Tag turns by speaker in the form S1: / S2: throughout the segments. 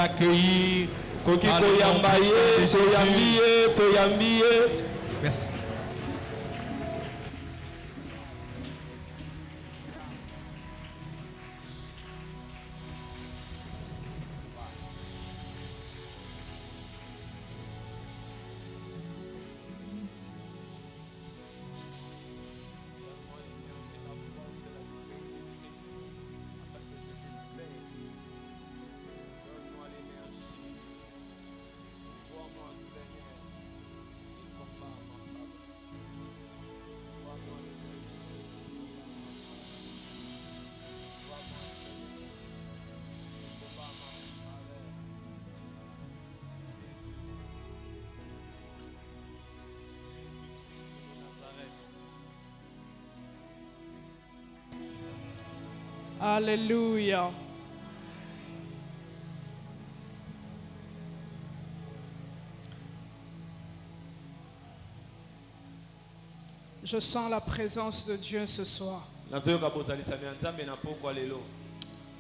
S1: l'accueillir. Merci.
S2: Alléluia. Je sens la présence de Dieu ce soir.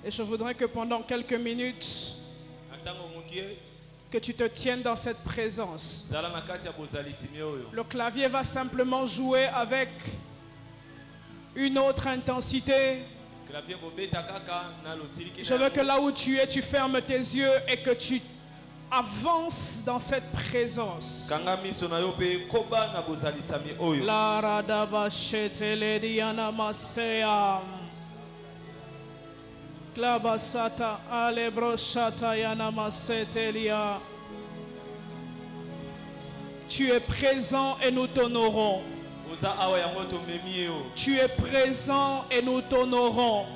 S2: Et je voudrais que pendant quelques minutes, que tu te tiennes dans cette présence. Le clavier va simplement jouer avec une autre intensité. Je veux que là où tu es, tu fermes tes yeux et que tu avances dans cette présence. La radaba shetele diana masea. Klabasata alebroshata yana masetelia. Tu es présent et nous t'honorons. Tu es présent et nous t'honorons.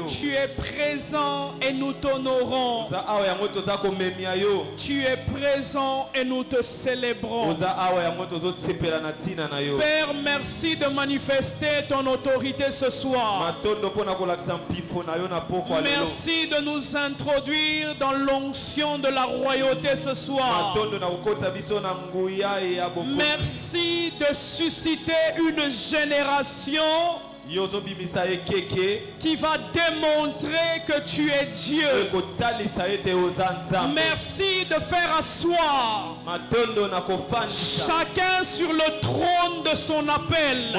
S2: Tu es présent et nous t'honorons. Tu es présent et nous te célébrons. Père, merci de manifester ton autorité ce soir. Merci de nous introduire dans l'onction de la royauté ce soir. Merci de susciter une génération qui va démontrer que tu es Dieu. Merci de faire asseoir chacun sur le trône de son appel.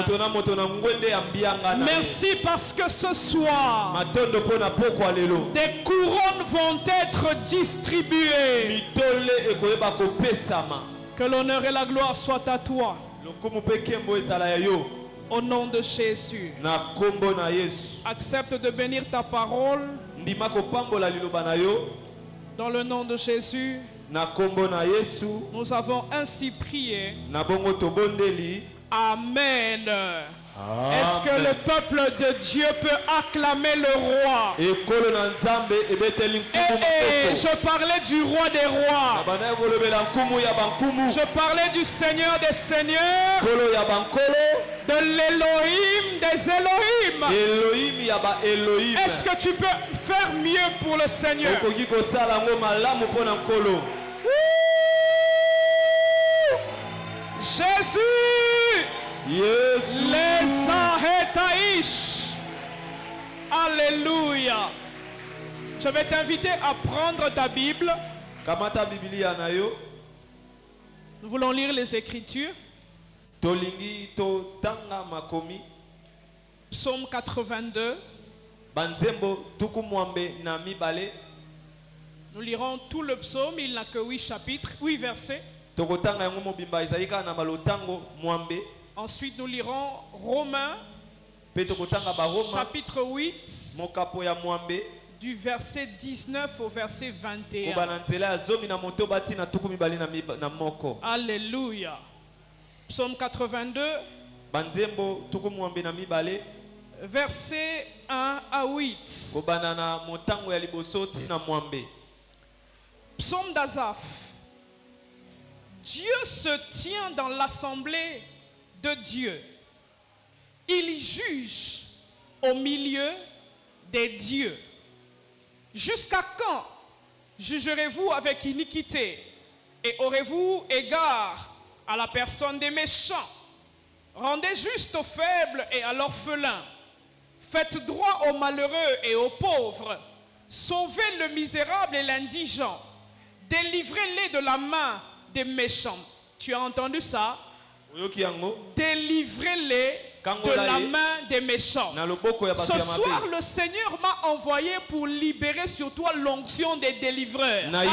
S2: Merci parce que ce soir, des couronnes vont être distribuées. Que l'honneur et la gloire soient à toi. Au nom de Jésus. Accepte de bénir ta parole. Dans le nom de Jésus. Nous avons ainsi prié. Amen. Est-ce que le peuple de Dieu peut acclamer le roi? Je parlais du roi des rois. Je parlais du Seigneur des seigneurs. De l'Élohim des Élohim. Est-ce que tu peux faire mieux pour le Seigneur? Jésus. Yes. Les Ahetaïch. Alléluia. Je vais t'inviter à prendre ta Bible. Nous voulons lire les Écritures. Psaume 82. Nous lirons tout le psaume. Il n'a que 8 chapitres, 8 versets. Ensuite, nous lirons Romains, chapitre 8, du verset 19 au verset 21. Alléluia. Psaume 82, verset 1 à 8. Psaume d'Asaph. Dieu se tient dans l'assemblée de Dieu. Il juge au milieu des dieux. Jusqu'à quand jugerez-vous avec iniquité et aurez-vous égard à la personne des méchants? Rendez juste aux faibles et à l'orphelin. Faites droit aux malheureux et aux pauvres. sauvez le misérable et l'indigent, délivrez-les de la main des méchants. Tu as entendu ça? Délivrez-les de la main des méchants. Ce soir, le Seigneur m'a envoyé pour libérer sur toi l'onction des délivreurs. L'onction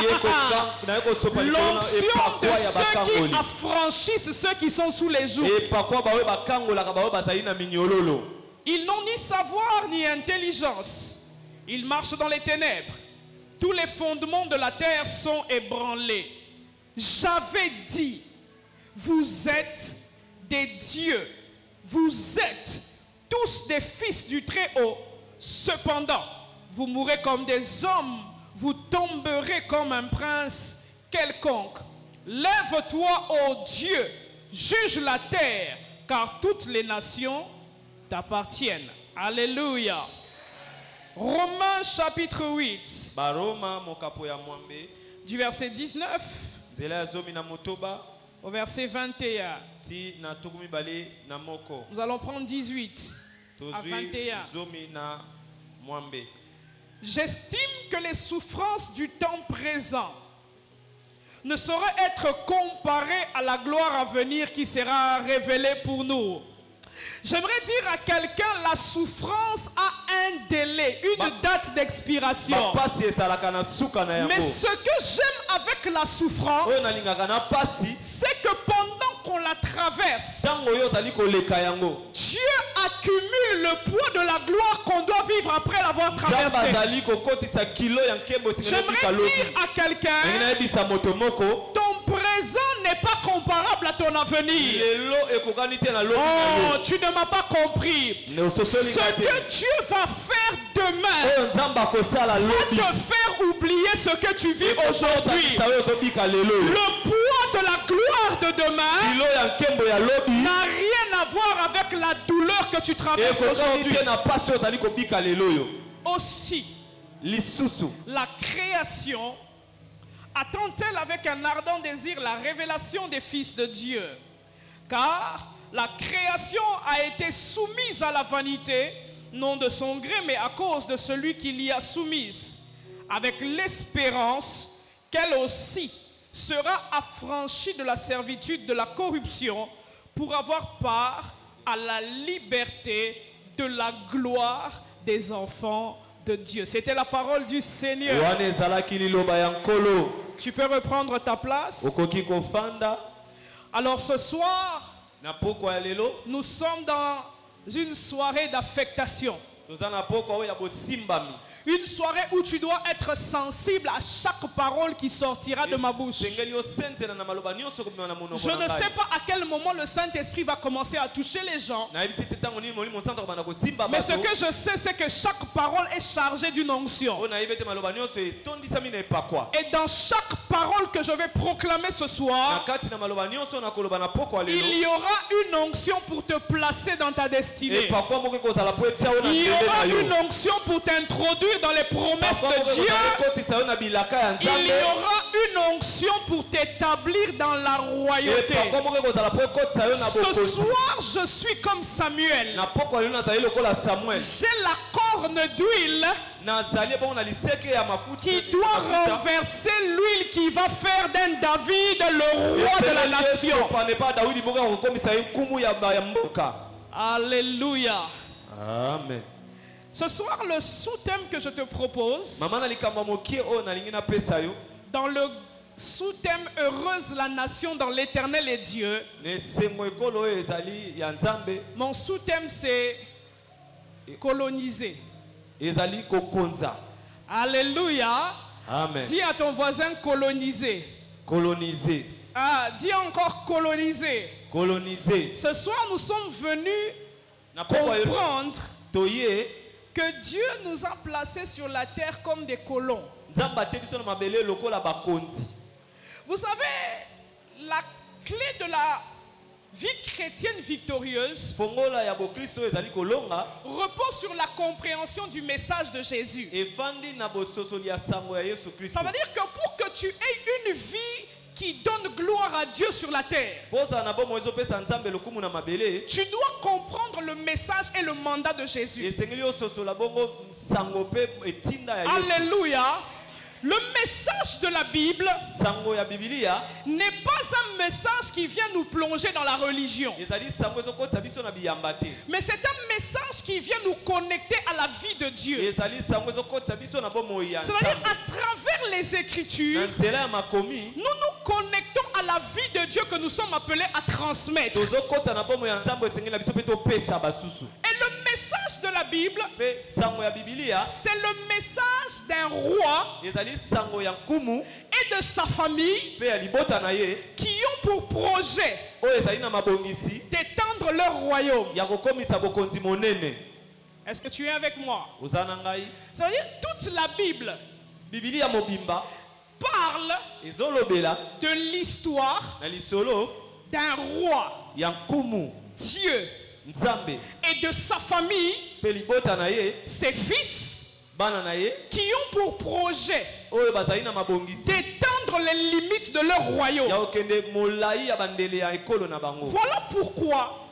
S2: de ceux qui affranchissent ceux qui sont sous les jougs. Ils n'ont ni savoir ni intelligence. Ils marchent dans les ténèbres. Tous les fondements de la terre sont ébranlés. J'avais dit, vous êtes des dieux. Vous êtes tous des fils du Très-Haut. Cependant, vous mourrez comme des hommes. Vous tomberez comme un prince quelconque. Lève-toi, ô Dieu, juge la terre, car toutes les nations t'appartiennent. Alléluia. Romains chapitre 8, du verset 19 au verset 21. Nous allons prendre 18 à 21. J'estime que les souffrances du temps présent ne sauraient être comparées à la gloire à venir qui sera révélée pour nous. J'aimerais dire à quelqu'un, la souffrance a un délai, une date d'expiration. Mais ce que j'aime avec la souffrance, c'est que pendant qu'on la traverse, Dieu accumule le poids de la gloire qu'on doit vivre après l'avoir traversée. J'aimerais dire à quelqu'un, ton présent n'est pas comparable à ton avenir. Oh, tu ne m'as pas compris. Ce que Dieu va faire demain va te faire oublier ce que tu vis aujourd'hui. Le poids de la gloire de demain n'a rien à voir avec la douleur que tu traverses aujourd'hui. Aussi, la création attend-elle avec un ardent désir la révélation des fils de Dieu? Car la création a été soumise à la vanité, non de son gré, mais à cause de celui qui l'y a soumise, avec l'espérance qu'elle aussi sera affranchie de la servitude de la corruption pour avoir part à la liberté de la gloire des enfants de Dieu. C'était la parole du Seigneur. Tu peux reprendre ta place. Alors ce soir, nous sommes dans une soirée d'affectation. Une soirée où tu dois être sensible à chaque parole qui sortira de ma bouche. Je ne sais pas à quel moment le Saint-Esprit va commencer à toucher les gens. Mais ce que je sais, c'est que chaque parole est chargée d'une onction. Et dans chaque parole que je vais proclamer ce soir, il y aura une onction pour te placer dans ta destinée. Il y aura une onction pour t'introduire dans les promesses de Dieu. Il y aura une onction pour t'établir dans la royauté. Ce soir, je suis comme Samuel. J'ai la corne d'huile qui doit renverser l'huile qui va faire d'un David le roi de la nation. Alléluia.
S1: Amen.
S2: Ce soir, le sous-thème que je te propose, dans le sous-thème Heureuse la nation dans l'Éternel est Dieu, mon sous-thème c'est coloniser. Alléluia.
S1: Amen.
S2: Dis à ton voisin coloniser.
S1: Coloniser.
S2: Ah, dis encore coloniser.
S1: Coloniser.
S2: Ce soir, nous sommes venus comprendre que Dieu nous a placés sur la terre comme des colons. Vous savez, la clé de la vie chrétienne victorieuse repose sur la compréhension du message de Jésus. Ça veut dire que pour que tu aies une vie qui donne gloire à Dieu sur la terre, tu dois comprendre le message et le mandat de Jésus. Alléluia. Le message de la Bible n'est pas un message qui vient nous plonger dans la religion, mais c'est un message qui vient nous connecter à la vie de Dieu. C'est-à-dire à travers les Écritures, nous nous connectons à la vie de Dieu que nous sommes appelés à transmettre. Et le message de la Bible, c'est le message d'un roi et de sa famille qui ont pour projet d'étendre leur royaume. Est-ce que tu es avec moi? C'est-à-dire toute la Bible parle de l'histoire d'un roi, Dieu, et de sa famille, ses fils, qui ont pour projet d'étendre les limites de leur royaume. Voilà pourquoi,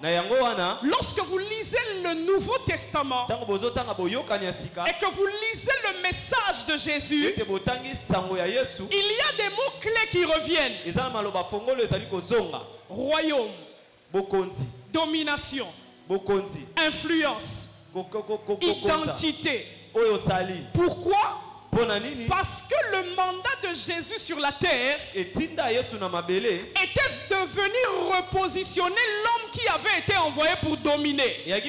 S2: lorsque vous lisez le Nouveau Testament et que vous lisez le message de Jésus, il y a des mots-clés qui reviennent: royaume, domination, influence, identité. Pourquoi? Parce que le mandat de Jésus sur la terre était de venir repositionner l'homme qui avait été envoyé pour dominer. Jésus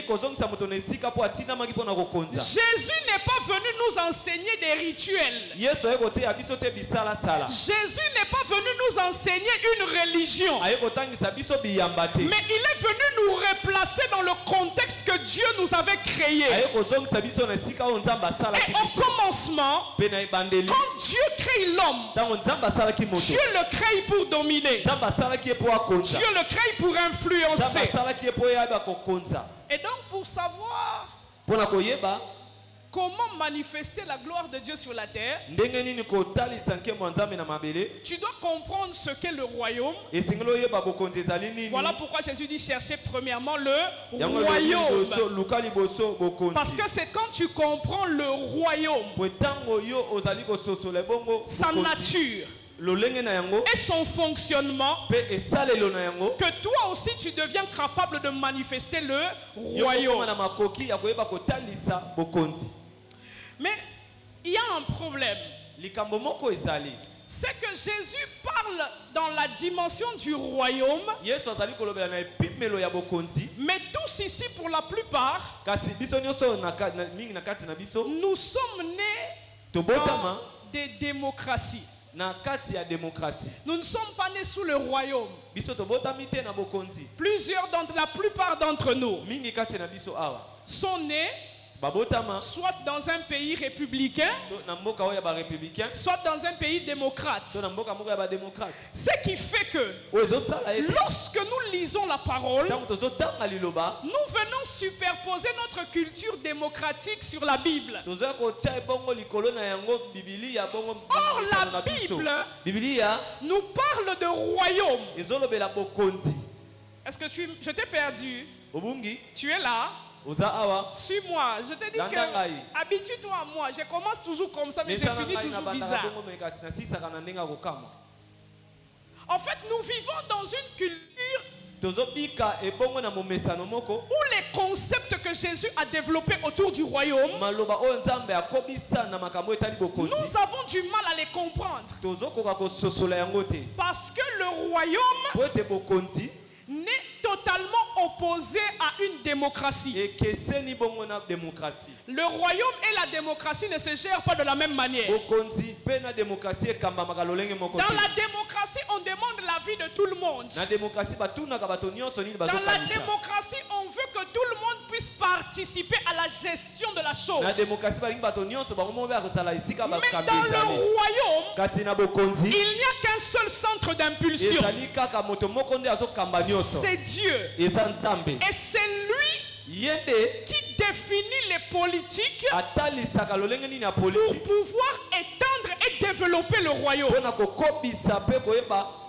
S2: n'est pas venu nous enseigner des rituels. Jésus n'est pas venu nous enseigner une religion. Mais il est venu nous replacer dans le contexte que Dieu nous avait créé. Et au commencement, quand Dieu crée l'homme, Dieu le crée pour dominer. Dieu le crée pour influencer. Et donc pour savoir comment manifester la gloire de Dieu sur la terre, tu dois comprendre ce qu'est le royaume. Voilà pourquoi Jésus dit: cherchez premièrement le royaume. Parce que c'est quand tu comprends le royaume, sa nature et son fonctionnement, que toi aussi tu deviens capable de manifester le royaume. Mais il y a un problème. C'est que Jésus parle dans la dimension du royaume, mais tous ici, pour la plupart, nous sommes nés dans des démocraties. Nous ne sommes pas nés sous le royaume. La plupart d'entre nous sont nés soit dans un pays républicain, soit dans un pays démocrate. Ce qui fait que lorsque nous lisons la parole, nous venons superposer notre culture démocratique sur la Bible. Or la Bible nous parle de royaume. Est-ce que je t'ai perdu? Tu es là? Suis-moi, je te dis que habitue-toi à moi. Je commence toujours comme ça, mais je finis toujours bizarre. En fait, nous vivons dans une culture où les concepts que Jésus a développés autour du royaume, nous avons du mal à les comprendre. Parce que le royaume n'est totalement opposé à une démocratie. Le royaume et la démocratie ne se gèrent pas de la même manière. Dans la démocratie, on demande l'avis de tout le monde. Dans la démocratie, on veut que tout le monde puisse participer à la gestion de la chose. Mais dans le royaume, il n'y a qu'un seul centre d'impulsion. C'est Dieu. Et c'est lui qui définit les politiques pour pouvoir étendre et développer le royaume.
S1: mpona kokobisa mpe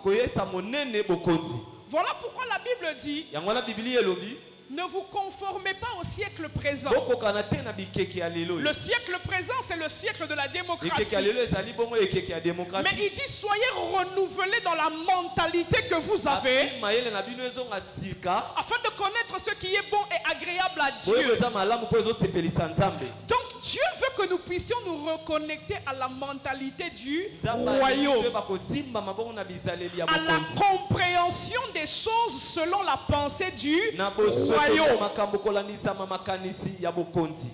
S1: koyesa monene bokonzi.
S2: Voilà pourquoi la Bible dit,
S1: yango wana biblia elobi
S2: ne vous conformez pas au siècle présent.
S1: bokokana te na bikeke ya lelo.
S2: Le siècle présent, c'est le siècle de la démocratie.
S1: ekeke ya lelo ezali bongo ekeke ya
S2: Mais
S1: démocratie.
S2: il dit, soyez renouvelés dans la mentalité que vous avez,
S1: Abi mayele na bino ezonga sika
S2: afin de connaître ce qui est bon et agréable à
S1: boyeba
S2: Dieu.
S1: eza malamu mpo ezosepelisa nzambe.
S2: Donc Dieu veut que nous puissions nous reconnecter à la mentalité du
S1: nzambe alingi
S2: royaume,
S1: toyeba kosimba mabongo na bizaleli ya
S2: à la
S1: bokonzi.
S2: compréhension des choses selon la pensée du
S1: na bosoto
S2: royaume.
S1: makambo kolandisama makanisi ya bokonzi.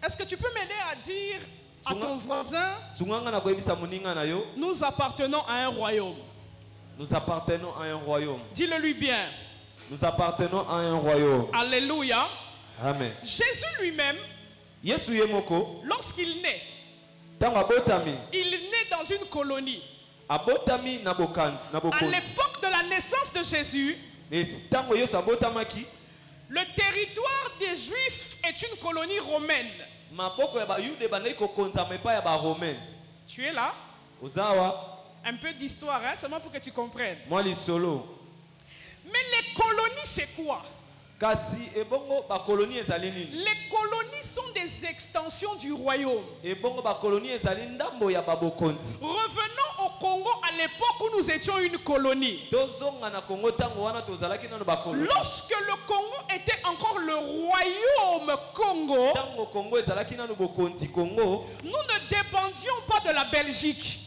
S2: Est-ce que tu peux m'aider à dire à
S1: Sunga-
S2: ton voisin,
S1: sunganga na koyebisa moninga na yo,
S2: nous appartenons à un royaume.
S1: nous appartenons à un royaume.
S2: Dis-le lui bien.
S1: Nous appartenons à un royaume.
S2: Alléluia.
S1: Amen.
S2: Jésus lui-même,
S1: Yesu ye moko
S2: lorsqu'il naît,
S1: ntango abotami
S2: il naît dans une colonie.
S1: abotami na bokonzi na
S2: À
S1: bokonzi.
S2: l'époque de la naissance de Jésus,
S1: Ntango Yesu abotamaki
S2: le territoire des Juifs est une colonie romaine.
S1: maboko ya bayude bandaki kokonzama epai ya baromaine.
S2: Tu es là?
S1: Ozawa
S2: Un peu d'histoire, hein, seulement pour que tu comprennes.
S1: mwa lisolo.
S2: Mais les colonies, c'est quoi?
S1: Kasi ebongo bakoloni ezali nini?
S2: Les colonies sont des extensions du royaume.
S1: Ebongo bakoloni ezali ndambo ya babokonzi.
S2: Revenons au Congo à l'époque où nous étions une colonie.
S1: Tozonga na Congo ntango wana tozalaki nano bakoloni.
S2: Lorsque le Congo était encore le royaume Congo,
S1: Ntango Congo ezalaki nano bokonzi Congo,
S2: nous ne dépendions pas de la Belgique.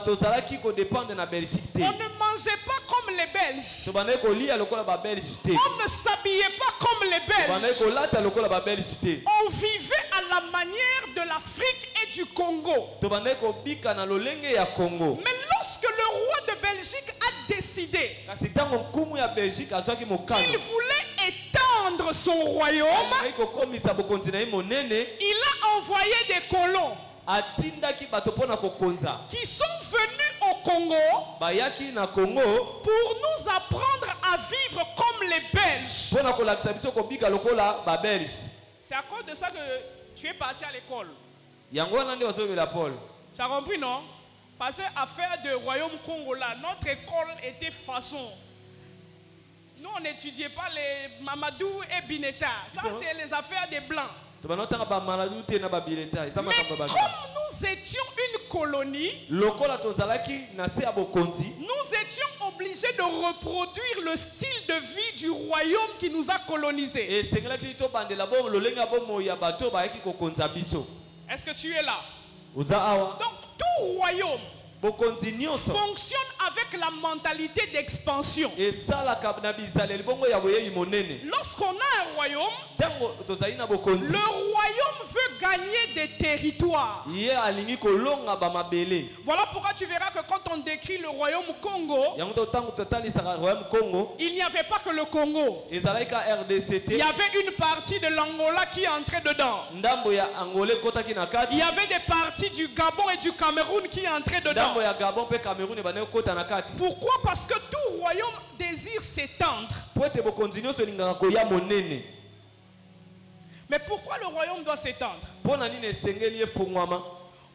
S1: tozalaki kodépendre na Belgique te.
S2: On ne mangeait pas comme les Belges.
S1: Tobandaki kolia lokola ba Belge te.
S2: On ne s'habillait pas comme les
S1: Tobandaki
S2: Belges.
S1: kolata lokola ba Belge te.
S2: On vivait à la manière de l'Afrique et du Congo.
S1: Tobandaki kobika na lolenge ya Congo.
S2: Mais lorsque le roi de Belgique a décidé
S1: Kasi ntango nkumu ya Belgique azwaki mokano.
S2: qu'il voulait étendre son royaume,
S1: Alingaki kokomisa bokonzi na ye monene,
S2: il a envoyé des colons
S1: atindaki bato mpona kokonza.
S2: qui sont venus au Congo
S1: Bayaki na Congo
S2: pour nous apprendre à vivre comme les Belges.
S1: mpona kolakisa biso kobika lokola ba Belge.
S2: C'est à cause de ça que tu es parti à l'école.
S1: Yango wana nde bazobela Paul.
S2: Tu as compris, non? Parce que affaire de royaume Congo là, notre école était façon. Nous, on n'étudiait pas les Mamadou et Bineta. Ça, c'est les affaires des Blancs.
S1: Tobanotanga ba maladu te na ba bileta. Eza
S2: Mais
S1: makambo ba.
S2: comme nous étions une colonie,
S1: Lokola tozalaki na se ya bokonzi,
S2: nous étions obligés de reproduire le style de vie du royaume qui nous a colonisés.
S1: esengelaki tobandela bongo lolenge ya bomoi ya bato bayaki kokonza biso.
S2: Est-ce que tu es là?
S1: Oza awa
S2: Donc, tout royaume
S1: bokonzi nyonso
S2: fonctionne avec la mentalité d'expansion.
S1: esalaka na bizaleli bongo ya boyei monene.
S2: Lorsqu'on a un royaume,
S1: Ntango tozali na bokonzi,
S2: le royaume veut gagner des territoires.
S1: ye alingi kolonga bamabele.
S2: Voilà pourquoi tu verras que quand on décrit le royaume Congo,
S1: Yango to ntango totalisaka royaume Congo,
S2: il n'y avait pas que le Congo.
S1: ezalaki ka RDC
S2: Il y
S1: te.
S2: avait une partie de l'Angola qui entrait dedans.
S1: Ndambo ya Angola ekotaki na
S2: Il
S1: kati.
S2: y avait des parties du Gabon et du Cameroun qui entraient dedans.
S1: Ndambo ya Gabon pe Cameroun ebandaki kokota na kati.
S2: Pourquoi? Parce que tout royaume désire s'étendre.
S1: Po ete bokonzi nyonso elingaka koya monene.
S2: Mais pourquoi le royaume doit s'étendre?
S1: Mpo na nini esengeli efungwama?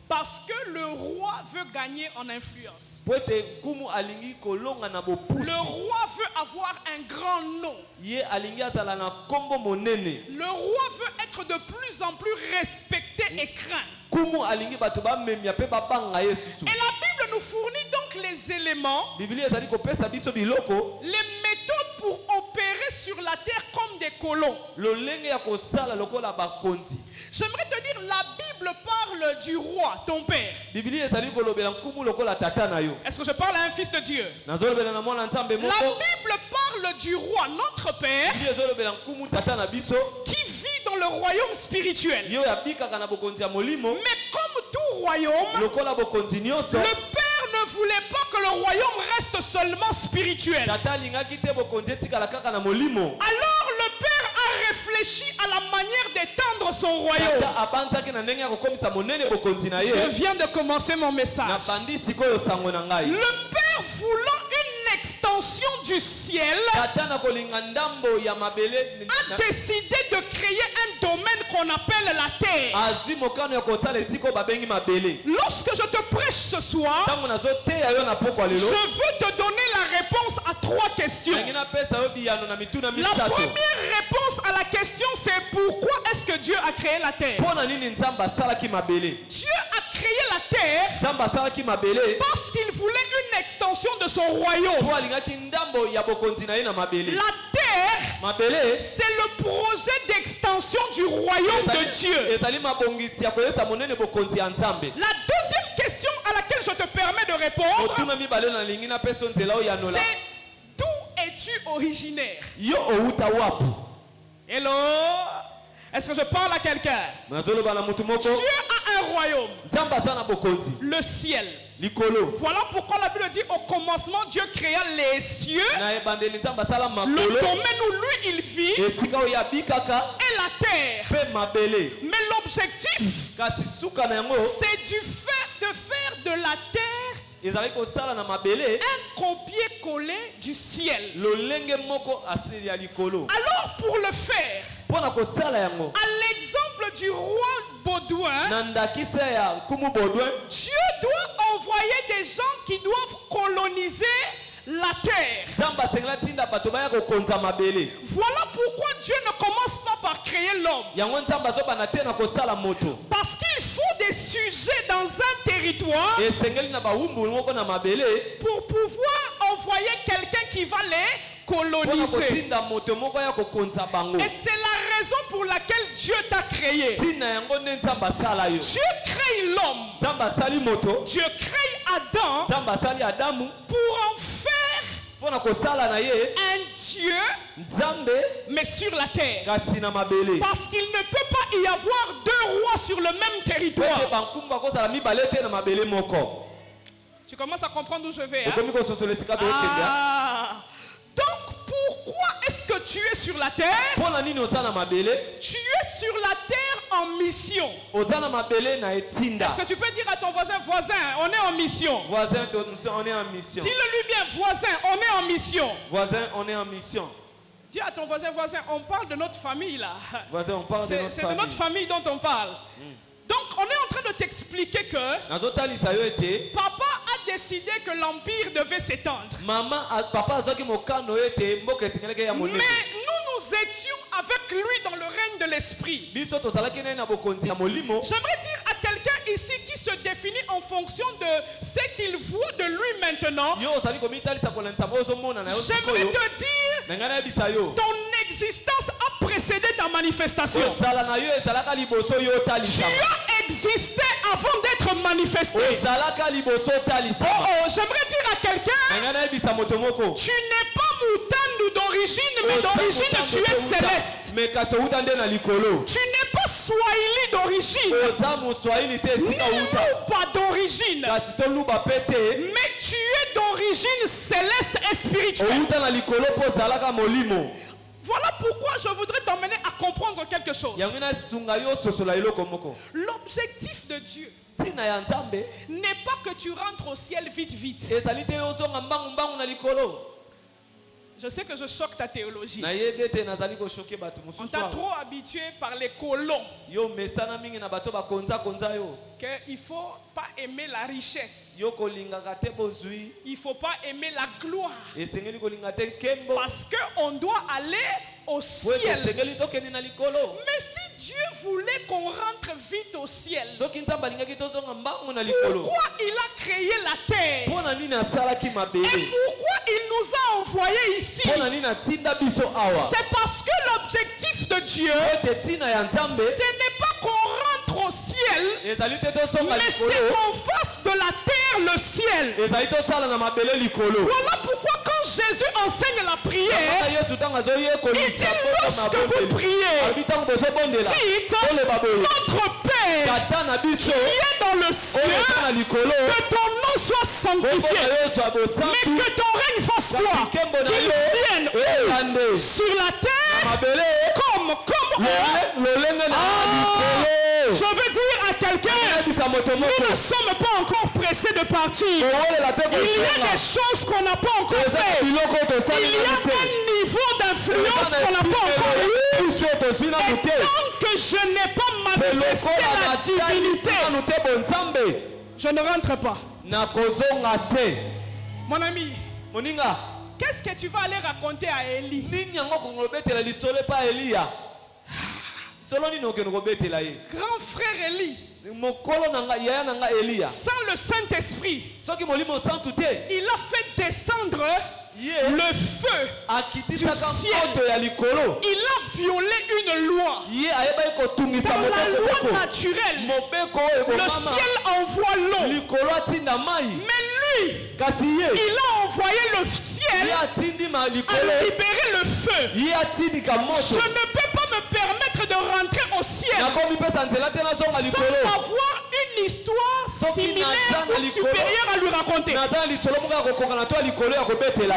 S2: Parce que le roi veut gagner en influence.
S1: Po ete nkumu alingi kolonga na bopusi.
S2: Le roi veut avoir un grand nom.
S1: Ye alingi azala na kombo monene.
S2: Le roi veut être de plus en plus respecté et craint.
S1: Kumu alingi bato bamemia pe babanga ye susu.
S2: Et la Bible nous fournit donc les éléments,
S1: Biblia ezali kopesa biso biloko
S2: les méthodes pour opérer sur la terre comme des colons.
S1: lolenge ya kosala lokola bakonzi.
S2: J'aimerais te dire, la Bible parle du roi, ton père.
S1: Biblia ezali kolobela nkumu lokola tata na yo.
S2: Est-ce que je parle à un fils de Dieu?
S1: Nazolobela na mwana nzambe
S2: La
S1: moko.
S2: Bible parle du roi, notre père,
S1: Biblia ezolobela nkumu tata na biso.
S2: qui vit dans le royaume spirituel.
S1: Yo yabikaka na bokonzi ya molimo.
S2: Mais comme tout royaume,
S1: Lokola bokonzi nyonso.
S2: le père ne voulait pas que le royaume reste seulement spirituel.
S1: Tata alingaki te bokonzi etikala kaka na molimo.
S2: Alors le père a réfléchi à la manière d'étendre son royaume.
S1: Tata abanzaki na ndenge ya kokomisa monene bokonzi na
S2: Je
S1: ye.
S2: viens de commencer mon
S1: Na
S2: message.
S1: bandi sikoyo sango na ngai.
S2: Le père voulant une extension du ciel
S1: Tata na kolinga ndambo ya mabele
S2: a décidé de créer un domaine qu'on appelle la terre.
S1: azwi mokano ya kosala esika oyo babengi mabele.
S2: Lorsque je te prêche ce soir,
S1: Ntango nazoteya yo na pokwa
S2: je
S1: lelo
S2: veux te donner la réponse à 3 questions.
S1: nangi napesa yo biyano na mituna
S2: La
S1: misato.
S2: première réponse à la question, c'est pourquoi est-ce que Dieu a créé la terre?
S1: Mpo na nini nzambe asalaki mabele?
S2: Dieu a créé la terre
S1: Nzambe asalaki mabele
S2: parce qu'il voulait une extension de son royaume.
S1: mpo alingaki ndambo ya bokonzi na ye na mabele.
S2: La terre,
S1: Mabele
S2: c'est le projet d'extension du royaume de Dieu.
S1: ezali mabongisi ya koyesa monene bokonzi ya nzambe.
S2: La deuxième question à laquelle je te permets de répondre,
S1: motuna mibale nalingi napesa yo nzela oyo yanola.
S2: c'est d'où es-tu originaire?
S1: Yo owuta wapi?
S2: Hello? Est-ce que je parle à quelqu'un?
S1: nazoloba na mutu moko.
S2: Dieu a un royaume,
S1: nzambe aza na bokonzi
S2: le ciel.
S1: likolo.
S2: Voilà pourquoi la Bible dit au commencement Dieu créa les cieux,
S1: na ebandeli nzambe asala
S2: le
S1: makolo
S2: domaine où lui il vit,
S1: esika oyo abikaka
S2: et la terre.
S1: mpe mabele.
S2: Mais l'objectif,
S1: kasi suka na yango
S2: c'est de faire de la terre
S1: ezali kosala na mabele
S2: un copier-coller du ciel.
S1: lolenge moko asili ya likolo.
S2: Alors pour le faire,
S1: mpo na kosala yango
S2: à l'exemple du roi Baudouin,
S1: na ndakisa ya nkumu Baudouin,
S2: Dieu doit envoyer des gens qui doivent coloniser la terre.
S1: nzambe asengela ntinda bato baya kokonza mabele.
S2: Voilà pourquoi Dieu ne commence pas par créer l'homme.
S1: yango nzambe azobanda te na kosala moto.
S2: Parce qu'il faut des sujets dans un territoire
S1: esengeli na bawumbu moko na mabele
S2: pour pouvoir envoyer quelqu'un qui va les
S1: mpo na
S2: coloniser.
S1: kotinda moto moko ya kokonza bango.
S2: Et c'est la raison pour laquelle Dieu t'a créé.
S1: ntina yango nde nzambe asala yo.
S2: Dieu crée l'homme.
S1: nzambe asali moto.
S2: Dieu crée Adam
S1: nzambe asali adamu
S2: pour en faire
S1: mpo na kosala na ye
S2: un Dieu,
S1: nzambe
S2: mais sur la terre.
S1: kasi na mabele.
S2: Parce qu'il ne peut pas y avoir 2 rois sur le même
S1: Pete
S2: territoire.
S1: bankumu bakozala mibale te na mabele moko.
S2: Tu commences à comprendre où je vais, hein?
S1: okomi kososola esika toyokende.
S2: Ah. Donc pourquoi est-ce que tu es sur la terre?
S1: mpo na nini oza na mabele?
S2: Tu es sur la terre en mission.
S1: oza na mabele na etinda.
S2: Est-ce que tu peux dire à ton voisin, on est en mission?
S1: Voisin, on est en mission.
S2: Dis-le lui bien, voisin, on est en mission.
S1: Voisin, on est en mission.
S2: Dis à ton voisin, on parle de notre famille là.
S1: Voisin, on parle de notre
S2: C'est
S1: famille.
S2: de notre famille dont on parle. Donc on est en train de t'expliquer que
S1: nazotalisa yo ete
S2: papa a décidé que l'empire devait s'étendre.
S1: papa azwaki mokano ete mboka esengelaki ya
S2: Mais
S1: monene.
S2: nous étions avec lui dans le règne de l'esprit.
S1: biso tozalaki naye na bokonzi ya molimo.
S2: J'aimerais dire à quelqu'un ici qui se définit en fonction de ce qu'il voit de lui maintenant.
S1: yo ozali komitalisa kolandisa moko ozomona na yo
S2: J'aimerais
S1: sikoyo.
S2: te dire,
S1: na ngai nayebisa yo
S2: ton existence a précédé ta manifestation.
S1: kozala na yo ezalaka liboso yo
S2: Tu
S1: otalisama.
S2: as existé avant d'être manifesté.
S1: ozalaka liboso
S2: Oh,
S1: otalisama.
S2: oh, j'aimerais dire à
S1: na
S2: quelqu'un,
S1: ngai nayebisa moto moko.
S2: tu n'es pas moutandu d'origine, mais d'origine tu es céleste.
S1: me kasi outa nde na likolo.
S2: Tu n'es pas swahili d'origine,
S1: oza moswahili te
S2: ni
S1: esika outa.
S2: pas d'origine,
S1: kasi toluba pe te.
S2: mais tu es d'origine céleste et spirituelle.
S1: outa na likolo mpo ozalaka molimo.
S2: Voilà pourquoi je voudrais t'emmener à comprendre quelque chose.
S1: yango nasunga yo ososola eloko moko.
S2: L'objectif de Dieu
S1: ntina ya nzambe
S2: n'est pas que tu rentres au ciel vite vite.
S1: ezali te yo ozonga mbangu na likolo.
S2: Je sais que je choque ta théologie.
S1: nayebi ete nazali koshoke bato
S2: On
S1: mosusu
S2: t'a
S1: awa.
S2: trop habitué par les colons
S1: yo mesana mingi na bato bakonza yo.
S2: qu'il ne faut pas aimer la richesse.
S1: yo kolingaka te bozwi.
S2: Il ne faut pas aimer la gloire.
S1: esengeli kolinga te nkembo.
S2: Parce qu'on doit aller au
S1: po ete
S2: ciel.
S1: esengeli tokende na likolo.
S2: Mais si Dieu voulait qu'on rentre vite au ciel,
S1: soki nzambe alingaki tozonga mbangu na likolo.
S2: pourquoi il a créé la terre?
S1: mpo na nini asalaki
S2: Et
S1: mabele?
S2: pourquoi il nous a envoyés ici?
S1: mpo na nini atinda biso awa?
S2: C'est parce que l'objectif de Dieu,
S1: ete ntina ya nzambe
S2: ce n'est pas qu'on rentre au ciel,
S1: ezali te tosonga
S2: mais c'est
S1: likolo.
S2: qu'on fasse de la terre le ciel.
S1: ezali tosala na mabele likolo.
S2: Voilà pourquoi quand Jésus enseigne la
S1: Kaka
S2: prière,
S1: yesu ntango azoyekolisa
S2: il dit lorsque vous priez,
S1: alobi ntango bozobondela
S2: dites,
S1: oloba boye
S2: notre Père
S1: tata na biso
S2: qui est dans le
S1: oyo
S2: ciel,
S1: eza na likolo
S2: que ton nom soit
S1: kombo
S2: sanctifié,
S1: na yo ezwa
S2: mais
S1: bosantu
S2: que ton règne fasse quoi? Qu'il vienne
S1: elande
S2: sur la terre
S1: mabele
S2: comme
S1: lolenge na likolo.
S2: Je veux dire à quelqu'un,
S1: yebisa moto
S2: nous
S1: moko
S2: ne sommes pas encore pressés de partir.
S1: owelela te
S2: Il y a des choses qu'on n'a pas encore
S1: eza
S2: fait.
S1: biloko
S2: Et un niveau d'influence qu'on n'a pas encore eu. Et tant que je n'ai pas manifesté la divinité, je ne rentre pas. Mon ami, qu'est-ce que tu vas aller raconter à Élie? Grand frère Élie, sans le Saint-Esprit, il a fait descendre le feu du ciel. Il a violé une loi. Dans la loi naturelle, le ciel envoie l'eau. Mais lui, il a envoyé le ciel à libérer le feu. Je ne peux pas me permettre de rentrer au ciel sans avoir une histoire similaire ou supérieure à lui raconter.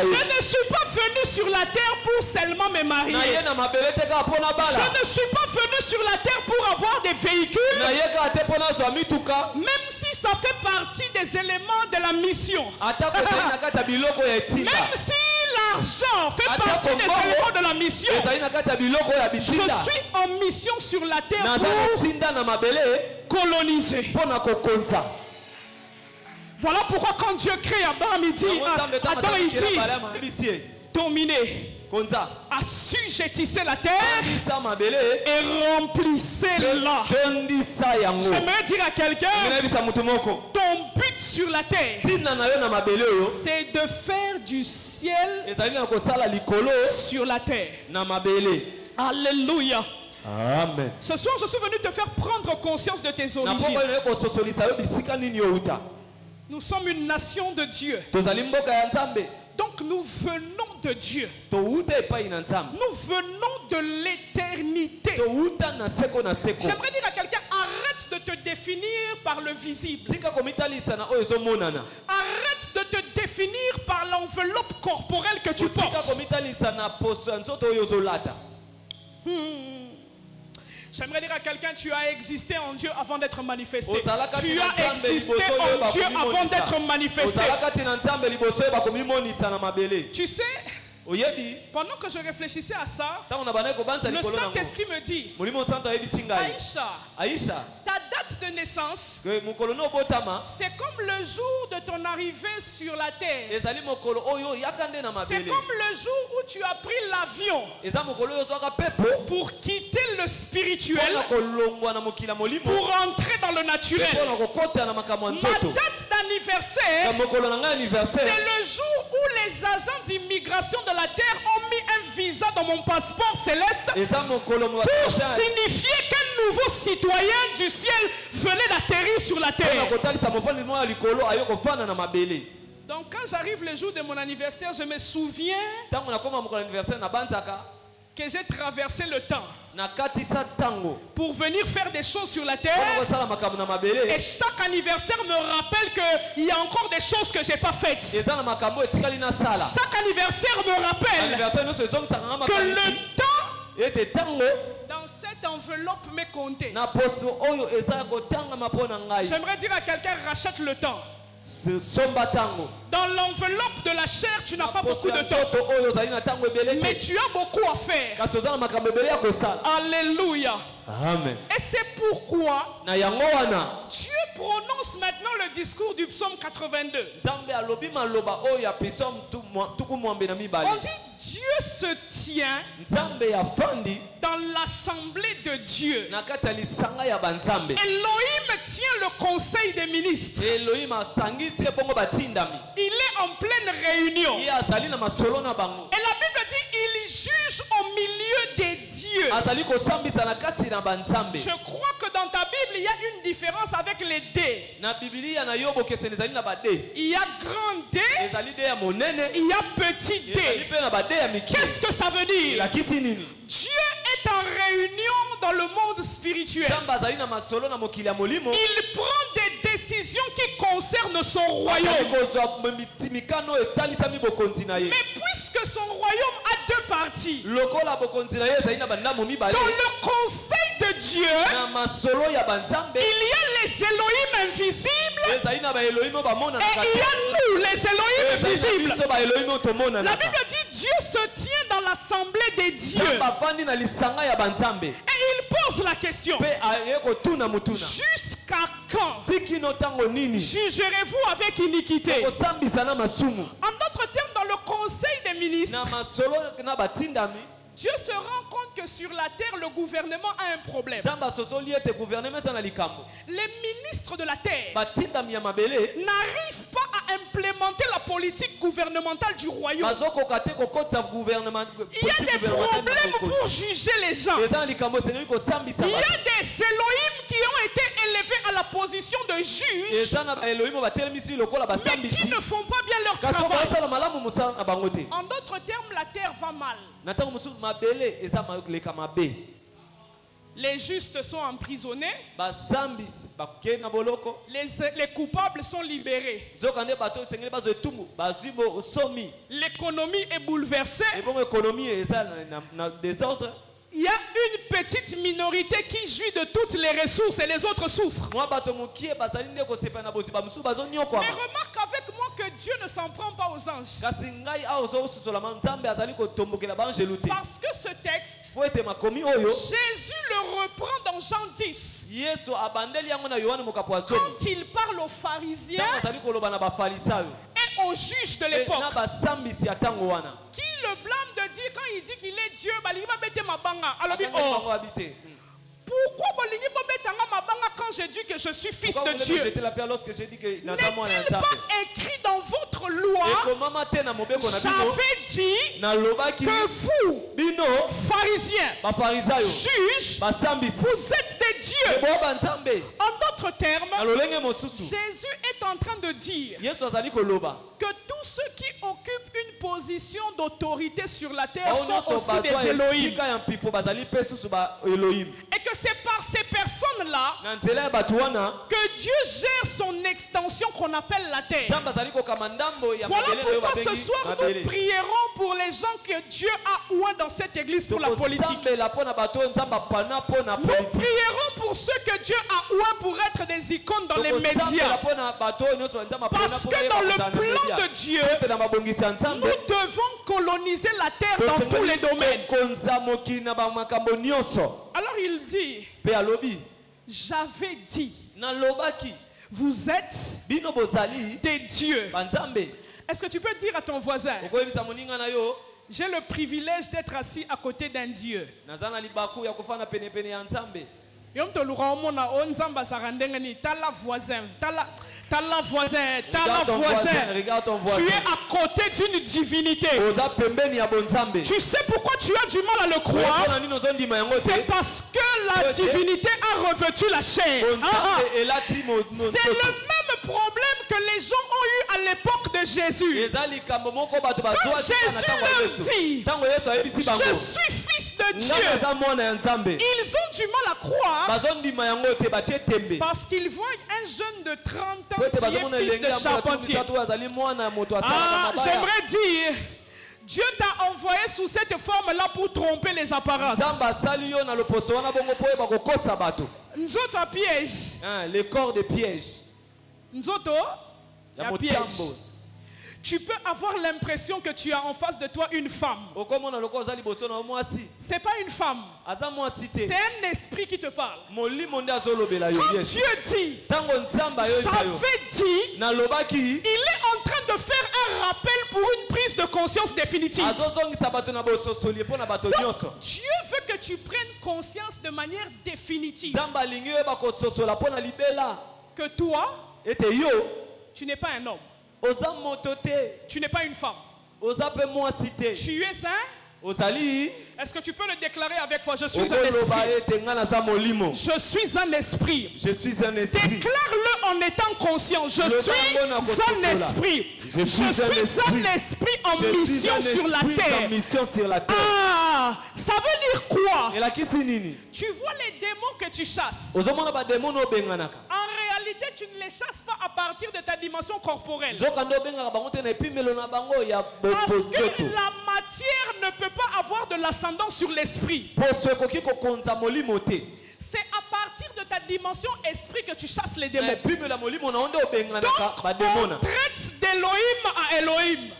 S2: Je ne suis pas venu sur la terre pour seulement me marier. Je ne suis pas venu sur la terre pour avoir des véhicules. Même si ça fait partie des éléments de la mission. Même si l'argent fait partie des éléments de la mission. Je suis en mission sur la terre pour coloniser. Voilà pourquoi quand Dieu crée Abraham, il dit, dominer, assujettissez la terre et remplissez-la. J'aimerais dire à quelqu'un, ton but sur la terre, c'est de faire du ciel sur la terre. Alléluia.
S1: Amen.
S2: Ce soir, je suis venu te faire prendre conscience de tes origines. Nous sommes une nation de Dieu. Donc nous venons de Dieu. Nous venons de l'éternité. J'aimerais dire à quelqu'un, arrête de te définir par le visible. Arrête de te définir par l'enveloppe corporelle que tu portes. J'aimerais dire à quelqu'un, tu as existé en Dieu avant d'être manifesté. Tu as existé en Dieu avant d'être manifesté. Tu sais, pendant que je réfléchissais à ça, le Saint-Esprit me dit, Aïcha, ta date de naissance, c'est comme le jour de ton arrivée sur la terre. C'est comme le jour où tu as pris l'avion pour quitter le spirituel, pour entrer dans le naturel. Ma date d'anniversaire, c'est le jour où les agents d'immigration de la terre ont mis un visa dans mon passeport céleste pour signifier qu'un nouveau citoyen du ciel venait d'atterrir sur la terre. Donc quand j'arrive le jour de mon anniversaire, je me souviens que j'ai traversé le temps pour venir faire des choses sur la terre. Et chaque anniversaire me rappelle qu'il y a encore des choses que je n'ai pas faites. Chaque anniversaire me rappelle que le temps dans cette enveloppe m'est compté. J'aimerais dire à quelqu'un, rachète le temps. Dans l'enveloppe de la chair, tu n'as pas beaucoup de temps. Mais tu as beaucoup à faire. Alléluia.
S1: Amen.
S2: Et c'est pourquoi Dieu prononce maintenant le discours du psaume 82. On dit Dieu se tient dans l'assemblée de Dieu. Elohim tient le conseil des ministres. Il est en pleine réunion. Et la Bible dit il juge au milieu des dieux. Je crois que dans ta Bible il y a une différence avec les dés. Il y a grand D, il y a petit D. Qu'est-ce que ça veut dire? Dieu est en réunion dans le monde spirituel. Il prend des décisions qui concernent son royaume. Mais puisque son royaume a deux parties, dans le conseil de Dieu, il y a les Elohim invisibles et il y a nous, les Elohim visibles. La Bible dit Dieu se tient dans l'assemblée des dieux.
S1: Nzambe afandi na lisanga ya banzambe.
S2: Et il pose la question.
S1: Pe aye kotuna mutuna.
S2: Jusqu'à quand
S1: Tikino tango nini?
S2: jugerez-vous avec iniquité?
S1: Kosambisa na masumu.
S2: En d'autres termes, dans le conseil des ministres,
S1: Na masolo na batindami.
S2: Dieu se rend compte que sur la terre, le gouvernement a un problème.
S1: Nzambe sosoli ete gouvernement sana likambo.
S2: Les ministres de la terre
S1: Batindami ya mabele.
S2: n'arrivent pas à implémenter la politique gouvernementale du royaume.
S1: Bazoko kate kokotsa gouvernement.
S2: Il y a des problèmes pour juger les gens. Il y a des Elohim qui ont été élevés à la position de juges, mais qui ne font pas bien leur travail. En d'autres termes, la terre va mal. Les justes sont emprisonnés. Les coupables sont libérés. L'économie est bouleversée. Il y a une petite minorité qui jouit de toutes les ressources et les autres souffrent. Mais remarque avec moi que Dieu ne s'en prend pas aux anges. Parce que ce texte, Jésus le reprend dans Jean 10. Quand il parle aux pharisiens et aux juges de l'époque, qui le blâme de dire quand il dit qu'il est Dieu, alors, pourquoi quand j'ai dit que je suis fils de Dieu? N'est-il pas écrit dans votre loi? J'avais dit que vous, pharisiens, juges, vous êtes des dieux. En d'autres termes, Jésus est en train de dire que tous ceux qui occupent une position d'autorité sur la terre sont aussi des Elohim. Et que c'est par ces personnes-là que Dieu gère son extension qu'on appelle la terre. Voilà pourquoi ce soir nous prierons pour les gens que Dieu a oué dans cette église pour la politique. Nous prierons pour ceux que Dieu a oué pour être des icônes dans les médias. Parce que dans le plan de Dieu, nous devons coloniser la terre dans tous les domaines. Alors il dit, j'avais dit, vous êtes des dieux. Est-ce que tu peux dire à ton voisin, j'ai le privilège d'être assis à côté d'un Dieu? Ta la voisin,
S1: regarde ton voisin.
S2: Tu es à côté d'une divinité. Tu sais pourquoi tu as du mal à le croire? C'est parce que la divinité a revêtu la chair. C'est le même problème que les gens ont eu à l'époque de Jésus. Quand Jésus leur dit, je suis fils de Dieu, ils ont du mal à croire parce qu'ils voient un jeune de 30 ans qui est fils de charpentier. J'aimerais dire, Dieu t'a envoyé sous cette forme-là pour tromper les apparences. Nzoto piège.
S1: Le corps de piège.
S2: Nzoto, piège. Tu peux avoir l'impression que tu as en face de toi une femme. C'est pas une femme. C'est un esprit qui te parle. Quand Dieu dit, j'avais dit, il est en train de faire un rappel pour une prise de conscience définitive. Donc, Dieu veut que tu prennes conscience de manière définitive que toi, tu n'es pas un homme. Tu n'es pas une femme. Tu es un. Est-ce que tu peux le déclarer avec moi? Je suis un esprit. Je suis un esprit. Déclare-le en étant conscient. Je suis un esprit. Je suis un esprit en mission sur la terre. Ah, ça veut dire quoi? Tu vois les démons que tu chasses. En réalité, tu ne les chasses pas à partir de ta dimension corporelle. Parce que la matière ne peut pas avoir de l'ascendant sur l'esprit. C'est à partir de ta dimension esprit que tu chasses les démons. Donc, on traite d'Elohim à Elohim.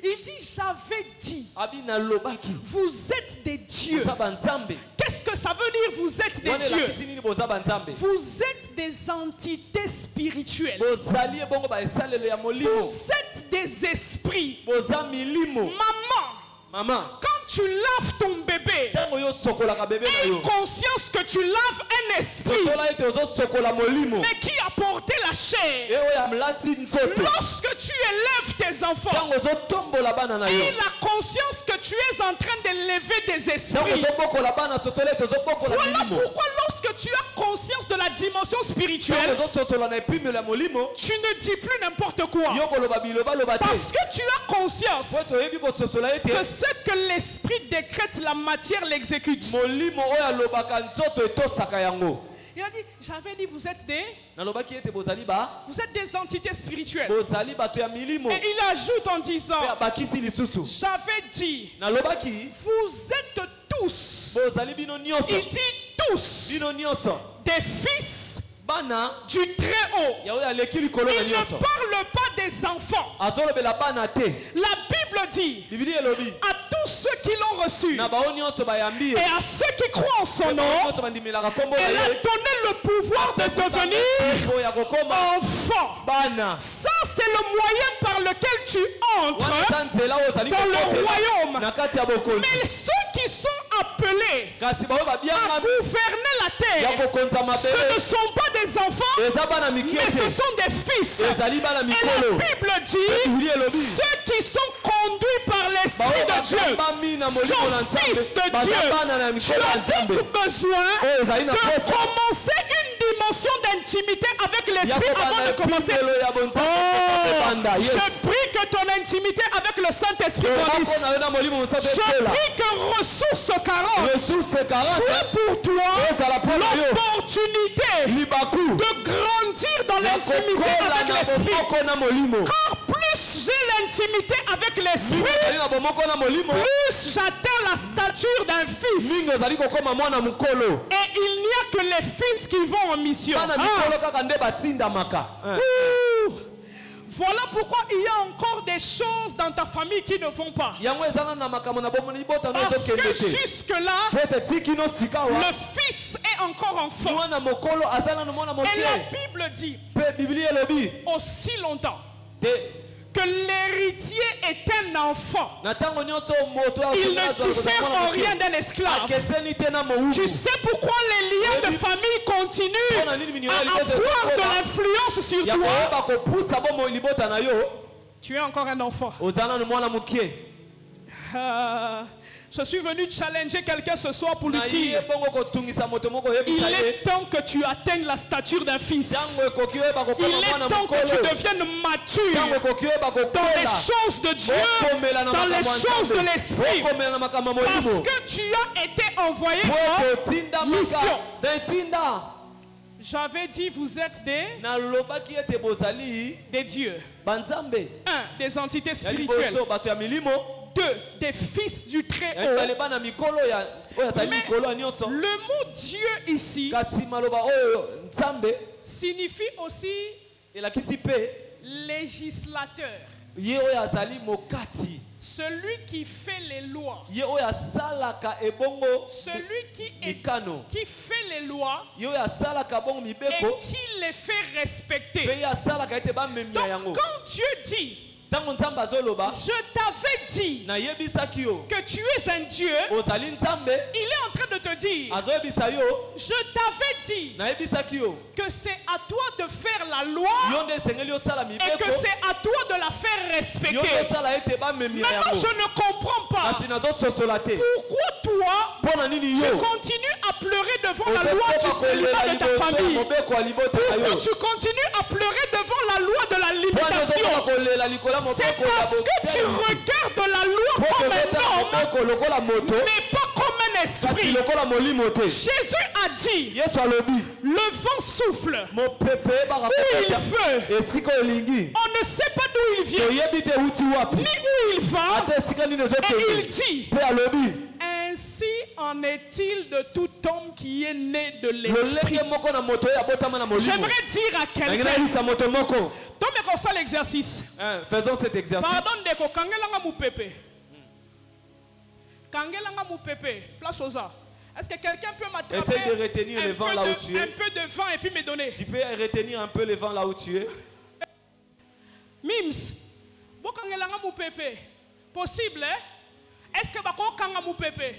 S2: Il dit, j'avais dit,
S1: Abi na lobaki.
S2: vous êtes des dieux.
S1: Boza banzambe.
S2: Qu'est-ce que ça veut dire, vous êtes des
S1: Wana
S2: dieux?
S1: elakisi nini boza banzambe?
S2: Vous êtes des entités spirituelles.
S1: Bozali ebongo ba esalelo ya molimo.
S2: Vous êtes des esprits.
S1: Boza milimo.
S2: Maman,
S1: Maman.
S2: quand tu laves ton bébé,
S1: Tango yo sokolaka bébé na
S2: aie
S1: yo.
S2: conscience que tu laves un esprit,
S1: Sokola ete ozo sokola molimo.
S2: mais qui a porté la chair.
S1: Eyo ya mlati nzoto.
S2: Lorsque tu élèves tes enfants,
S1: Tango ozo tombola bana na yo.
S2: aie la conscience que tu es en train d'élever des
S1: Tango
S2: esprits.
S1: ozo bokola bana sosola ete ozo bokola
S2: Voilà
S1: milimo.
S2: pourquoi lorsque tu as conscience de la dimension
S1: Tango
S2: spirituelle,
S1: ozo sosola na epimelo ya molimo.
S2: tu ne dis plus n'importe quoi.
S1: Yo koloba biloba loba te.
S2: Parce que tu as conscience
S1: Po ete oyebi kososola ete
S2: que ce que l'esprit décrète, la matière l'exécute.
S1: molimo oyo alobaka nzoto etosaka yango.
S2: Il a dit, j'avais dit, vous êtes
S1: Nalobaki ete
S2: des entités spirituelles.
S1: bozali bato ya milimo.
S2: Et il ajoute en disant,
S1: Pe abakisi lisusu.
S2: j'avais dit,
S1: Nalobaki
S2: vous êtes tous,
S1: bozali bino nyonso.
S2: il dit tous,
S1: Bino nyonso.
S2: des fils
S1: Bana
S2: du Très-Haut.
S1: ya oyo aleki likolo na
S2: Il ne
S1: nyonso.
S2: parle pas des enfants.
S1: Azolobela bana te.
S2: La Bible dit,
S1: Bibili elobi
S2: à tous ceux qui l'ont reçu
S1: na bao nyonso bayambi
S2: et à ceux qui croient en son nom,
S1: nyonso bandimelaka kombo na
S2: elle a
S1: ye.
S2: donné le pouvoir de devenir
S1: Oyo ya kokoma
S2: enfant.
S1: bana.
S2: Ça, c'est le moyen par lequel tu
S1: Wana
S2: entres
S1: eza nzela oyo ozali
S2: dans le
S1: kokotela
S2: royaume.
S1: na kati ya bokonzi.
S2: Mais ceux qui sont appelés
S1: Kasi bao
S2: à
S1: babianga
S2: gouverner la
S1: ya
S2: terre,
S1: kokonza
S2: ce ne
S1: mabele
S2: sont pas des enfants,
S1: eza bana
S2: mais
S1: mikie
S2: ce
S1: te.
S2: sont des fils.
S1: Ezali bana
S2: Et la
S1: mikolo.
S2: Bible dit,
S1: Bibili elobi
S2: ceux qui sont conduits par l'Esprit de Dieu
S1: bami na molimo na
S2: sont fils
S1: nzambe
S2: de
S1: baza
S2: Dieu.
S1: bana na
S2: Tu
S1: mikolo ya
S2: as
S1: nzambe.
S2: donc besoin
S1: Oyo ezali na
S2: de
S1: posa
S2: commencer une dimension d'intimité avec
S1: ya
S2: l'Esprit avant
S1: kobanda
S2: de commencer.
S1: epimelo ya bonzambe ebanda. Yes.
S2: Je prie que ton intimité avec le Saint-Esprit grandisse.
S1: Mpona yo na molimo mosape
S2: Je
S1: etela.
S2: prie que ressources 40
S1: Ressource 40
S2: soit pour toi
S1: ezala mpona yo
S2: l'opportunité
S1: libaku
S2: de grandir dans
S1: ya
S2: l'intimité
S1: kokola
S2: avec
S1: na
S2: l'Esprit.
S1: bomoko na molimo.
S2: Car plus j'ai l'intimité avec
S1: Mingi
S2: l'Esprit,
S1: ozali na bomoko na molimo
S2: plus j'atteins la stature d'un fils.
S1: mingi ozali kokoma mwana mokolo.
S2: Et il n'y a que les fils qui vont en mission.
S1: Bana mikolo kaka nde batindamaka.
S2: Ouh. Voilà pourquoi il y a encore des choses dans ta famille qui ne vont pas.
S1: Yango ezana na makambo na bomona libota no
S2: Parce que
S1: ezokende te.
S2: jusque-là,
S1: Po ete tiki no sika wa
S2: le fils est encore enfant.
S1: mwana mokolo aza nanu mwana
S2: Et
S1: mokie.
S2: la Bible dit
S1: Pe bibili elobi
S2: aussi longtemps
S1: te
S2: que l'héritier est un enfant.
S1: na ntango nyonso moto
S2: Il ne diffère en rien d'un esclave.
S1: akeseni te na mowubu.
S2: Tu sais pourquoi les liens de famille continuent à avoir de l'influence sur
S1: ya
S2: toi?
S1: koyeba kopusa bomoi libota na yo
S2: Tu es encore un enfant.
S1: oza nanu mwana mokie.
S2: Je suis venu challenger quelqu'un ce soir pour lui
S1: na ye
S2: dire,
S1: bongo kotungisa moto moko
S2: il
S1: oyebisa ye
S2: est temps que tu atteignes la stature d'un fils.
S1: ntango ekoki oyeba
S2: Il
S1: kokoma
S2: est
S1: mwana
S2: temps que tu
S1: mokolo.
S2: deviennes
S1: Ntango
S2: mature
S1: ekoki oyeba
S2: dans les
S1: kokola
S2: choses de Dieu,
S1: okomela na
S2: dans les
S1: makambo ya
S2: choses de
S1: Nzambe.
S2: l'esprit.
S1: okomela na makambo ya
S2: Parce
S1: molimo
S2: que tu as été envoyé
S1: po
S2: en
S1: otindamaka
S2: mission.
S1: na etinda.
S2: J'avais dit, vous êtes
S1: nalobaki ete bozali
S2: des dieux.
S1: banzambe
S2: 1. Des entités
S1: ya
S2: spirituelles.
S1: liboso bato ya milimo
S2: 2. Des fils du
S1: ya
S2: Très-Haut.
S1: mibale bana mikolo ya oyo azali
S2: Mais
S1: mikolo ya nyonso.
S2: le mot Dieu ici
S1: kasi maloba oyo nzambe
S2: signifie aussi
S1: elakisi mpe
S2: législateur.
S1: ye oyo azali mokati,
S2: Celui qui fait les lois.
S1: ye oyo asalaka ebongo
S2: Celui
S1: mikano,
S2: qui fait les lois
S1: ye oyo asalaka bongo
S2: et
S1: mibeko
S2: qui les fait respecter.
S1: mpe ye asalaka ete bamemia yango.
S2: Donc quand Dieu dit,
S1: ntango nzambe azoloba
S2: je t'avais dit
S1: nayebisaki yo
S2: que tu es un Dieu,
S1: ozali nzambe,
S2: il est en train de te dire,
S1: azoyebisa yo
S2: je t'avais dit
S1: nayebisaki yo
S2: que c'est à toi de faire la loi
S1: yo nde esengeli osala
S2: et
S1: mibeko,
S2: que c'est à toi de la faire
S1: yo nde
S2: respecter.
S1: osala ete bamemia
S2: Maintenant,
S1: yango.
S2: je ne comprends pas
S1: kasi nazososola te
S2: pourquoi toi,
S1: mpo na nini
S2: tu
S1: yo
S2: continues à pleurer devant la loi du célibat de ta famille.
S1: mobeko ya libota na
S2: Pourquoi
S1: yo.
S2: tu continues à pleurer devant la loi de la
S1: Wana ozokoka
S2: limitation?
S1: kolela likolo ya
S2: C'est
S1: mobeko ya
S2: parce que tu regardes la loi
S1: po
S2: comme un
S1: kozotala
S2: homme,
S1: mobeko lokola moto
S2: mais pas comme un
S1: kasi
S2: esprit.
S1: lokola molimo te.
S2: Jésus a dit,
S1: Yesu alobi
S2: le vent souffle,
S1: mopepe eyebaka
S2: où il
S1: kokota
S2: veut.
S1: esika olingi,
S2: On ne sait pas d'où il vient,
S1: toyebi te euti wapi
S2: ni où il va.
S1: ata esika nini
S2: Et il
S1: ezokende.
S2: dit,
S1: mpe alobi
S2: ainsi en Qu'en est-il de tout homme qui est né de l'esprit? J'aimerais dire à quelqu'un. Tombe comme ça l'exercice.
S1: Faisons cet exercice.
S2: Pardon de ko kangelanga mu pepe. Kangelanga mu pepe. Place aux arts. Est-ce que quelqu'un peut m'attraper?
S1: Essaye de retenir le vent là où tu es.
S2: Un peu de vent et puis me donner.
S1: Tu peux retenir un peu le vent là où tu es.
S2: Mims. Bo kangelanga mu pepe. Possible, hein? Est-ce que bako kanga mu pepe?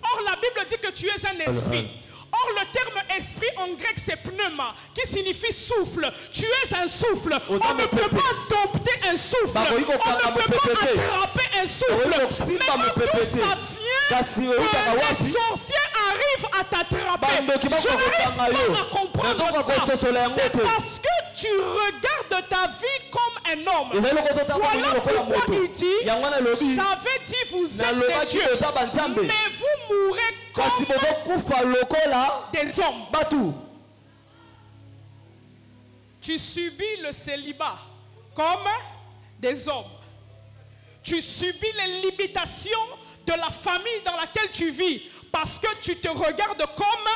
S2: Or la Bible dit que tu es un esprit. Or le terme esprit en grec c'est pneuma qui signifie souffle. Tu es un souffle. On ne peut pas dompter un souffle. On ne peut pas attraper un souffle. Mais d'où ça vient que les sorciers arrivent à t'attraper? Je n'arrive pas à comprendre ça. C'est parce que tu regardes ta vie comme un homme. Voilà pourquoi il dit, j'avais dit vous êtes des dieux, mais vous mourrez comme des hommes. Tu subis le célibat comme des hommes. Tu subis les limitations de la famille dans laquelle tu vis parce que tu te regardes comme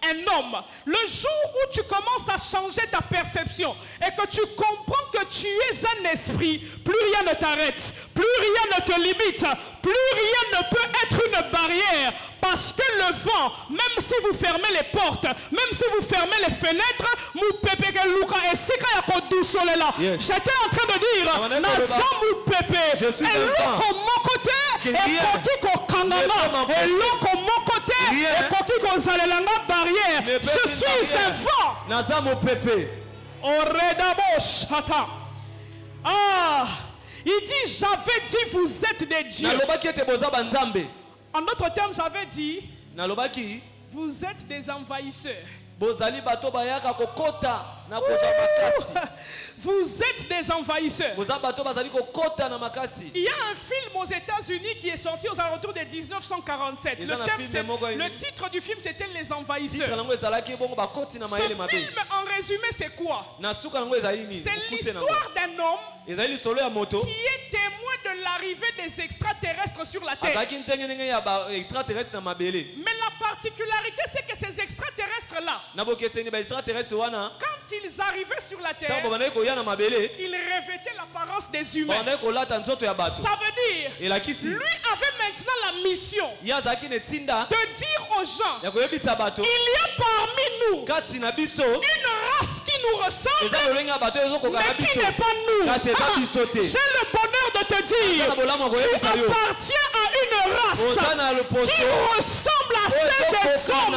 S2: un homme. Le jour où tu commences à changer ta perception et que tu comprends que tu es un esprit, plus rien ne t'arrête, plus rien ne te limite, plus rien ne peut être une barrière. Parce que le vent, même si vous fermez les portes, même si vous fermez les fenêtres, j'étais en train de dire, je suis je suis un vent. Ah, il dit, j'avais dit, vous êtes des dieux. En d'autres termes, j'avais dit, vous êtes des envahisseurs. Vous êtes des envahisseurs. Il y a un film aux États-Unis qui est sorti aux alentours de 1947. Le titre du film c'était Les Envahisseurs. Ce film en résumé c'est quoi? C'est l'histoire d'un homme qui est témoin de l'arrivée des extraterrestres sur la terre. Mais la particularité c'est que ces extraterrestres là, quand ils arrivaient sur la terre, il revêtait l'apparence des humains. Ça veut dire, lui avait maintenant la mission de dire aux gens, il y a parmi nous une race qui nous ressemble, mais qui n'est pas nous. J'ai le bonheur de te dire, tu appartiens à une race qui ressemble à celle des hommes,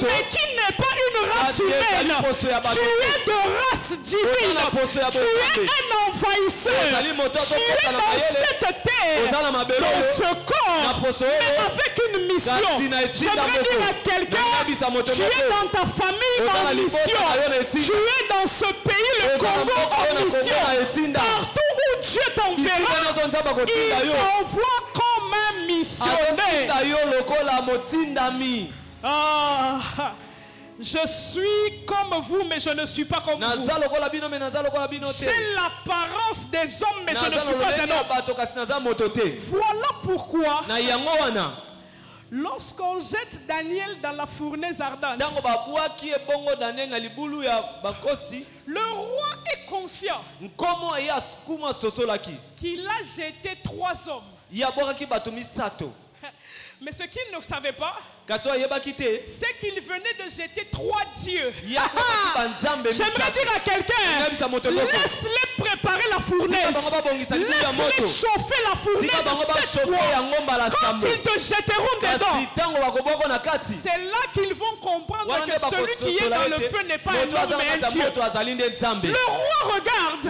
S2: mais qui n'est pas une race humaine. Tu es de race divine. Tu es un envahisseur. Tu es dans cette terre, dans ce corps, mais avec une mission. J'aimerais dire à quelqu'un, tu es dans ta famille en mission. Tu es dans ce pays, le Congo, en mission. Partout où Dieu t'enverra, il t'envoie comme un missionnaire. Ah, je suis comme vous, mais je ne suis pas comme vous. J'ai l'apparence des hommes, mais je ne suis pas un homme. Voilà pourquoi, lorsqu'on jette Daniel dans la fournaise ardente, le roi est conscient qu'il a jeté 3 hommes. Mais ce qu'il ne savait pas, c'est qu'il venait de jeter 3 dieux. J'aimerais dire à quelqu'un, laisse-les préparer la fournaise. Laisse-les chauffer la fournaise cette fois. Quand ils te jetteront dedans, c'est là qu'ils vont comprendre que celui qui est dans le feu n'est pas un homme mais un Dieu. Le roi regarde.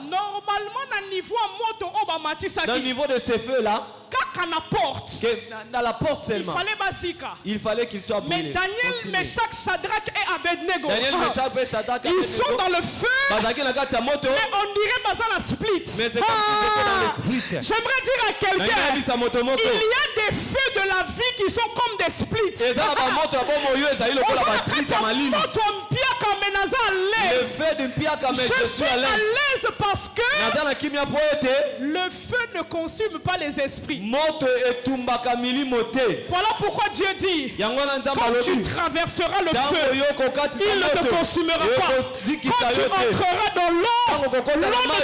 S2: Normalement, dans le niveau de ce feu là,
S1: dans la porte seulement,
S2: il
S1: fallait qu'il soit brûlé.
S2: Mais Daniel, Meshach, Shadrach et Abednego, ils sont dans le feu, mais on dirait Bazala split. J'aimerais dire à quelqu'un, il y a des feux de la vie qui sont comme des splits.
S1: Le feu de Mpiaka, mais
S2: Je suis à l'aise parce que le feu ne consume pas les esprits. Voilà pourquoi Dieu dit, quand tu traverseras le feu, il ne te consumera pas. Quand tu entreras dans l'eau, l'eau ne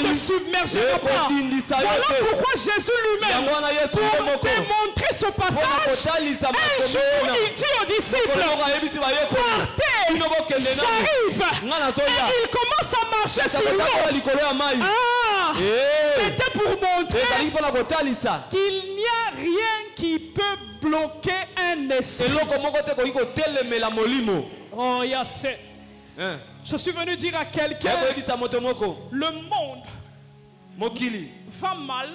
S2: te submergera pas. Voilà pourquoi Jésus lui-même, pour démontrer ce passage, un jour il dit aux disciples, partez, j'arrive. Et il commence à marcher sur l'eau. Ah, c'était pour montrer qu'il n'y a rien qui peut bloquer un esprit. Oh, yes. Je suis venu dire à quelqu'un, le monde va mal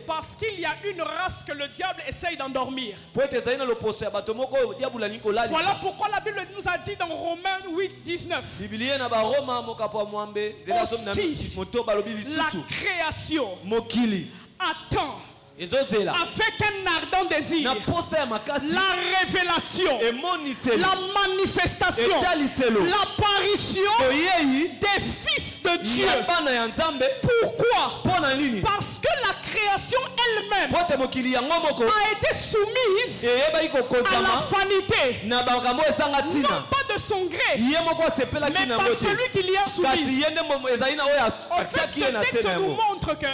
S2: parce qu'il y a une race que le diable essaye d'endormir. Voilà pourquoi la Bible nous a dit dans Romains 8, 19. Aussi, la création attend avec un ardent désir la révélation, la manifestation, l'apparition des fils de Dieu. Pourquoi? Parce que la création elle-même a été soumise à la vanité, non pas de son gré, mais par celui qui l'y a soumise. En fait, ce texte nous montre que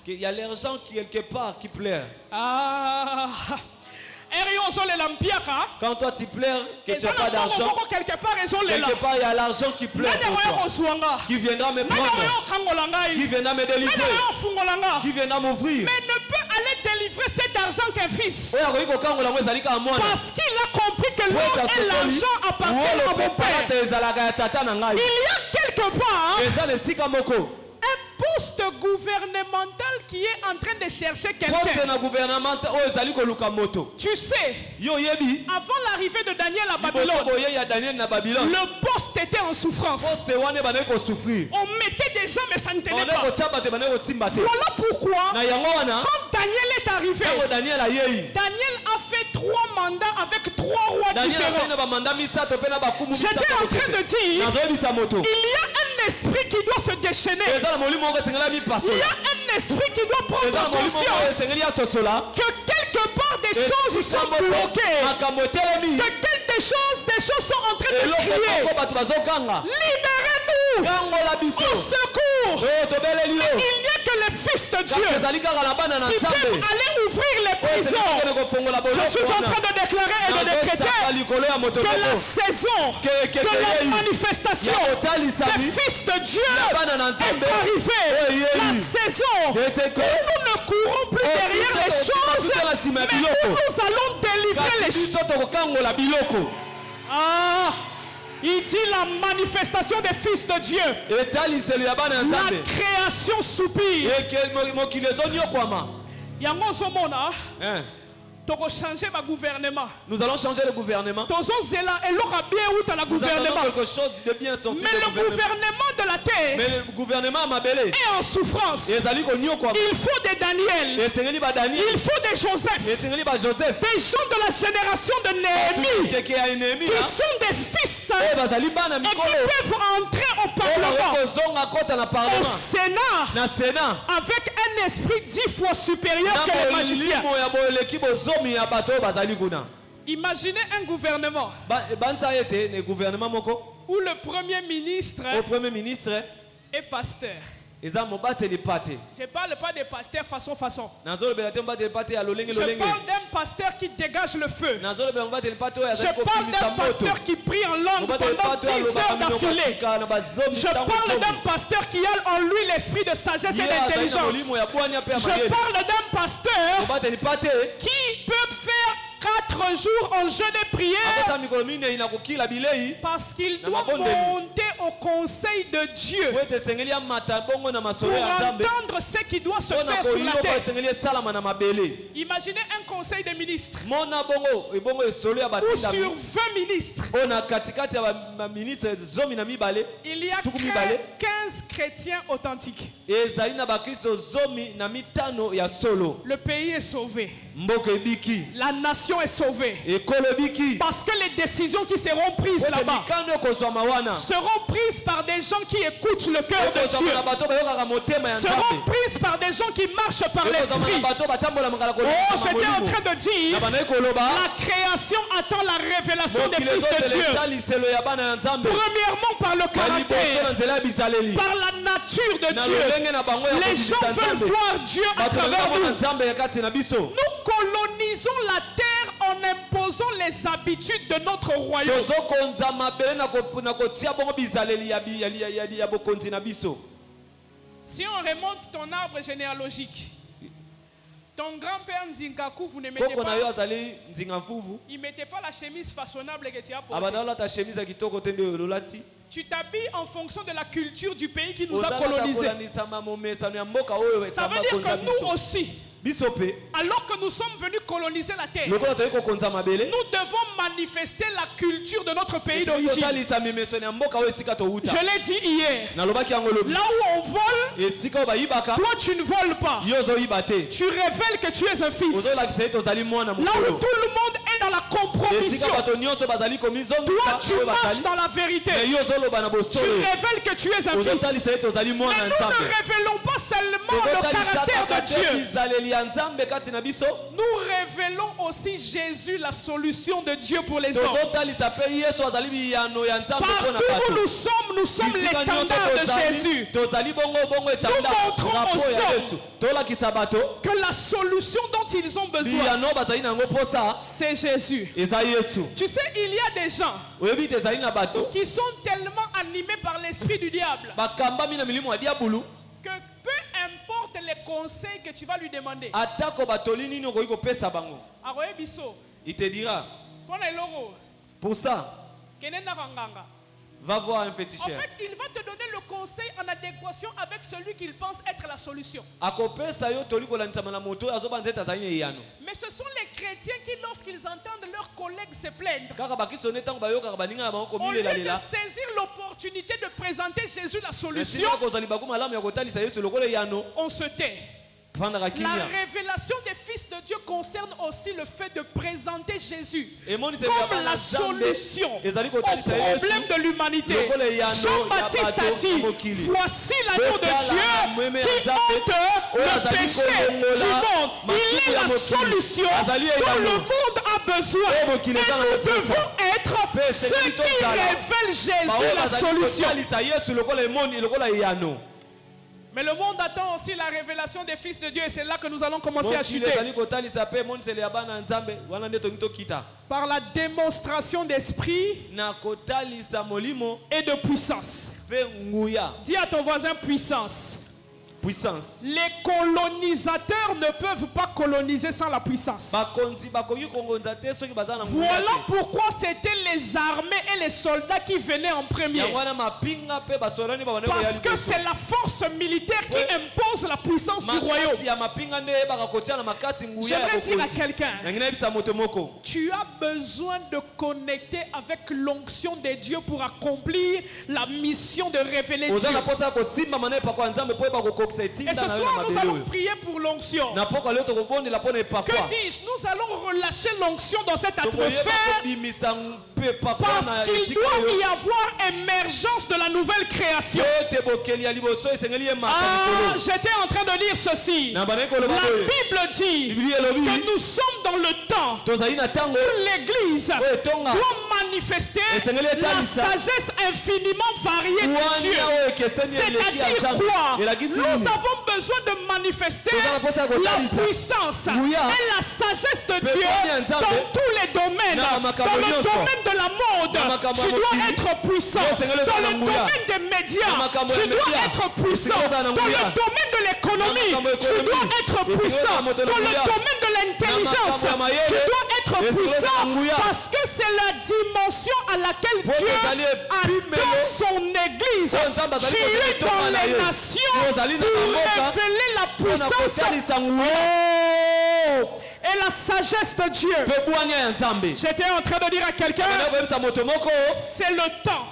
S1: il y a l'argent quelque part qui pleure.
S2: Ah.
S1: Quand toi tu pleures, que tu n'as pas d'argent,
S2: quelque part
S1: il y a l'argent qui pleure pour toi, qui viendra me prendre, qui viendra me délivrer, qui viendra m'ouvrir.
S2: Mais ne peut aller délivrer cet argent qu'un fils. Parce qu'il a compris que l'or et l'argent appartiennent à mon Père. Il y a quelque part un poste gouvernemental qui est en train de chercher quelqu'un. Tu sais, avant l'arrivée de Daniel à Babylone, le poste était en souffrance. On mettait des gens mais ça ne tenait pas. Voilà pourquoi, quand Daniel est arrivé, Daniel a fait 3 mandats avec 3 rois différents. J'étais en train de dire, il y a un esprit qui doit se déchaîner. Il y a un esprit qui doit prendre conscience que quelque part des choses sont bloquées, que des choses sont en train de crier. Libérez-nous, au secours. Il n'y a que les fils de Dieu qui peuvent aller ouvrir les prisons. Je suis en train de déclarer et de décréter que la saison de la manifestation des fils de Dieu est arrivée. La saison où nous ne courons plus derrière les choses, mais où nous allons délivrer les choses. Ah, il dit la manifestation des fils de Dieu. La création soupire.
S1: Nous allons changer le gouvernement. Quelque chose de bien sorti.
S2: Mais le gouvernement de la terre est en souffrance. Il faut des Daniel. Il faut des Joseph. Des gens de la génération de Néhémie qui sont des fils et qui peuvent entrer au Parlement, au Sénat, avec un esprit 10 fois supérieur que les magiciens. Imaginez un gouvernement où le premier ministre est pasteur. Je ne parle pas des pasteurs façon. Je parle d'un pasteur qui dégage le feu. Je parle d'un pasteur qui prie en langue pendant 10 heures d'affilée. Je parle d'un pasteur qui a en lui l'esprit de sagesse et d'intelligence. Je parle d'un pasteur qui peut faire 4 jours en jeûne et prière parce qu'il doit monter au conseil de Dieu pour entendre ce qui doit se faire sur la terre. Imaginez un conseil de ministres ou sur 20 ministres. Il y a 15 chrétiens authentiques. Le pays est sauvé. La nation est sauvée. Parce que les décisions qui seront prises là-bas seront prises par des gens qui écoutent le cœur de Dieu. Seront prises par des gens qui marchent par l'esprit. Oh, j'étais en train de dire, la création attend la révélation des fils de Dieu. Premièrement par le caractère, par la nature de Dieu. Les gens veulent voir Dieu à travers nous. Nous colonisons la terre en imposant les habitudes de notre royaume. Si on remonte ton arbre généalogique, ton grand-père Nzingaku, vous ne mettez pas, il ne mettait pas la chemise façonnable que tu as portée. Tu t'habilles en fonction de la culture du pays qui nous a colonisés. Ça veut dire que nous aussi, alors que nous sommes venus coloniser la terre, nous devons manifester la culture de notre pays d'origine. Je l'ai dit hier. Là où on vole, toi tu ne voles pas. Tu révèles que tu es un fils. Là où tout le monde est dans la compromission, toi tu marches dans la vérité. Tu révèles que tu es un fils. Mais nous ne révélons pas seulement le caractère de Dieu. Nous révélons aussi Jésus, la solution de Dieu pour les hommes. Partout où nous sommes l'étendard de Jésus. Nous montrons aux hommes que la solution dont ils ont besoin, c'est Jésus. Tu sais, il y a des gens qui sont tellement animés par l'esprit du diable que peu importe les conseils que tu vas lui demander,
S1: il te dira, pour ça, va voir un féticheur.
S2: En fait, il va te donner le conseil en adéquation avec celui qu'il pense être la solution. Mais ce sont les chrétiens qui, lorsqu'ils entendent leurs collègues se plaindre, au lieu de saisir l'opportunité de présenter Jésus la solution, on se tait. La révélation des fils de Dieu concerne aussi le fait de présenter Jésus comme la solution au problème de l'humanité. Jean-Baptiste a dit, voici l'agneau de Dieu qui ôte le péché du monde. Il est la solution dont le monde a besoin. Et nous devons être ceux qui révèlent Jésus la solution. Mais le monde attend aussi la révélation des fils de Dieu et c'est là que nous allons commencer à chuter. Par la démonstration d'esprit et de puissance. Dis à ton voisin puissance.
S1: Puissance.
S2: Les colonisateurs ne peuvent pas coloniser sans la puissance. Voilà pourquoi c'était les armées et les soldats qui venaient en premier. Parce que c'est la force militaire qui impose la puissance du royaume. J'aimerais dire à quelqu'un, tu as besoin de connecter avec l'onction de Dieu pour accomplir la mission de révéler Dieu. Et ce soir, nous allons prier pour l'onction. Que dis-je? Nous allons relâcher l'onction dans cette atmosphère parce qu'il doit y avoir émergence de la nouvelle création. J'étais en train de dire ceci. La Bible dit que nous sommes dans le temps où l'Église doit manifester la sagesse infiniment variée de Dieu. C'est-à-dire quoi? Nous avons besoin de manifester la puissance et la sagesse de Dieu dans tous les domaines. Dans le domaine de la mode, tu dois être puissant. Dans le domaine des médias, tu dois être puissant. Dans le domaine de l'économie, tu dois être puissant. Dans le domaine de l'intelligence, tu dois être être puissant parce que c'est la dimension à laquelle Dieu attend son Église. Tu es dans les nations pour révéler la puissance et la sagesse de Dieu. J'étais en train de dire à quelqu'un, c'est le temps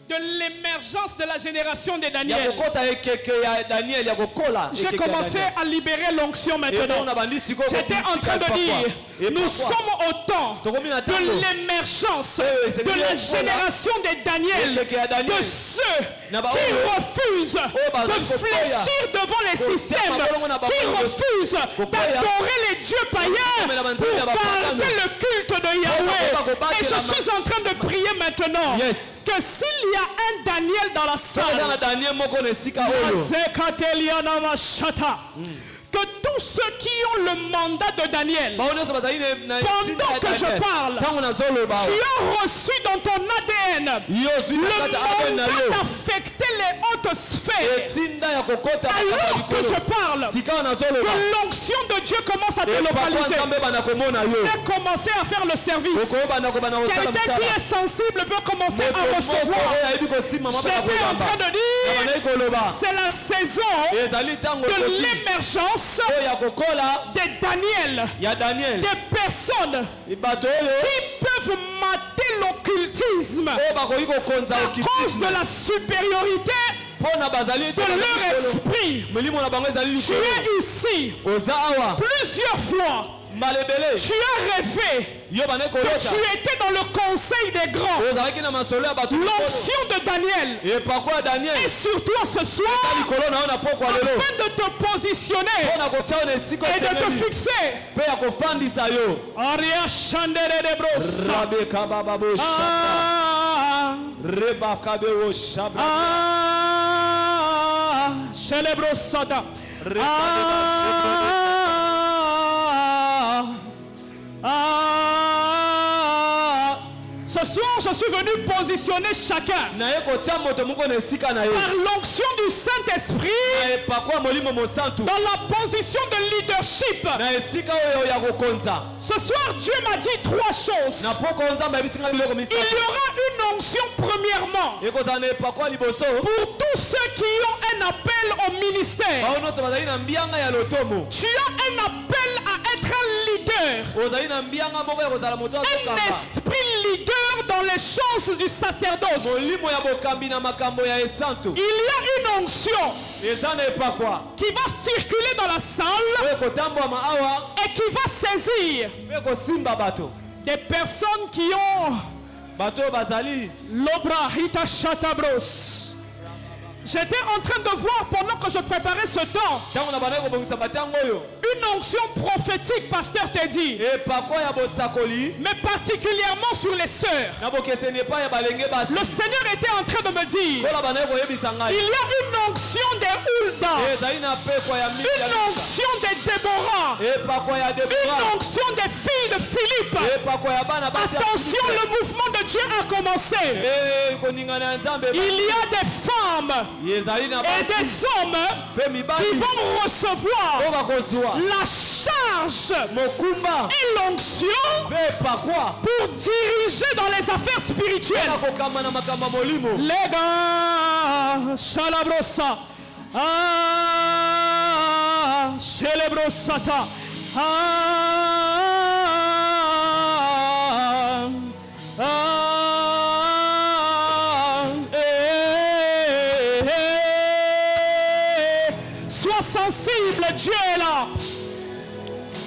S2: de l'émergence de la génération de Daniel. J'ai commencé à libérer l'onction maintenant. J'étais en train de dire, nous sommes au temps de l'émergence de la génération de Daniel, de ceux qui refusent de fléchir devant les systèmes, qui refusent d'adorer les dieux païens pour garder le culte de Yahweh. Et je suis en train de prier maintenant que s'il y a un Daniel dans la salle, que tous ceux qui ont le mandat de Daniel, pendant que je parle, tu as reçu dans ton ADN le mandat d'affecter les hautes sphères. Alors que je parle, que l'onction de Dieu commence à te localiser. J'ai commencé à faire le service. Quelqu'un qui est sensible peut commencer à recevoir. J'étais en train de dire, c'est la saison de l'émergence de Daniel, des personnes qui peuvent mater l'occultisme à cause de la supériorité de leur esprit. Tu es ici plusieurs fois. Tu as rêvé que tu étais dans le conseil des grands. L'onction de Daniel est sur toi ce soir afin de te positionner et de te fixer. Ce soir, je suis venu positionner chacun par l'onction du Saint-Esprit dans la position de leadership. Ce soir, Dieu m'a dit trois choses. Il y aura une onction premièrement pour tous ceux qui ont un appel au ministère. Tu as un appel à être un leader, un esprit leader dans les choses du sacerdoce. Il y a une onction qui va circuler dans la salle et qui va saisir des personnes qui ont l'obra hita shatabros. J'étais en train de voir pendant que je préparais ce temps une onction prophétique, pasteur Teddy, mais particulièrement sur les sœurs. Le Seigneur était en train de me dire, il y a une onction des Hulda, une onction des Déborah, une onction des filles de Philippe. Attention, le mouvement de Dieu a commencé. Il y a des femmes et des hommes qui vont recevoir la charge et l'onction pour diriger dans les affaires spirituelles. Les gars, Shalabrosa, Celebrosata, sensible, Dieu est là.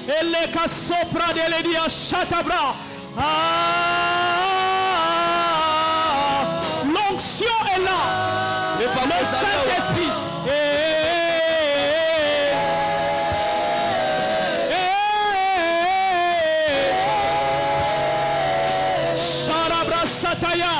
S2: Et les casopra de l'Edia Chatabra. L'onction est là. Le Saint-Esprit. Charabra Sataya.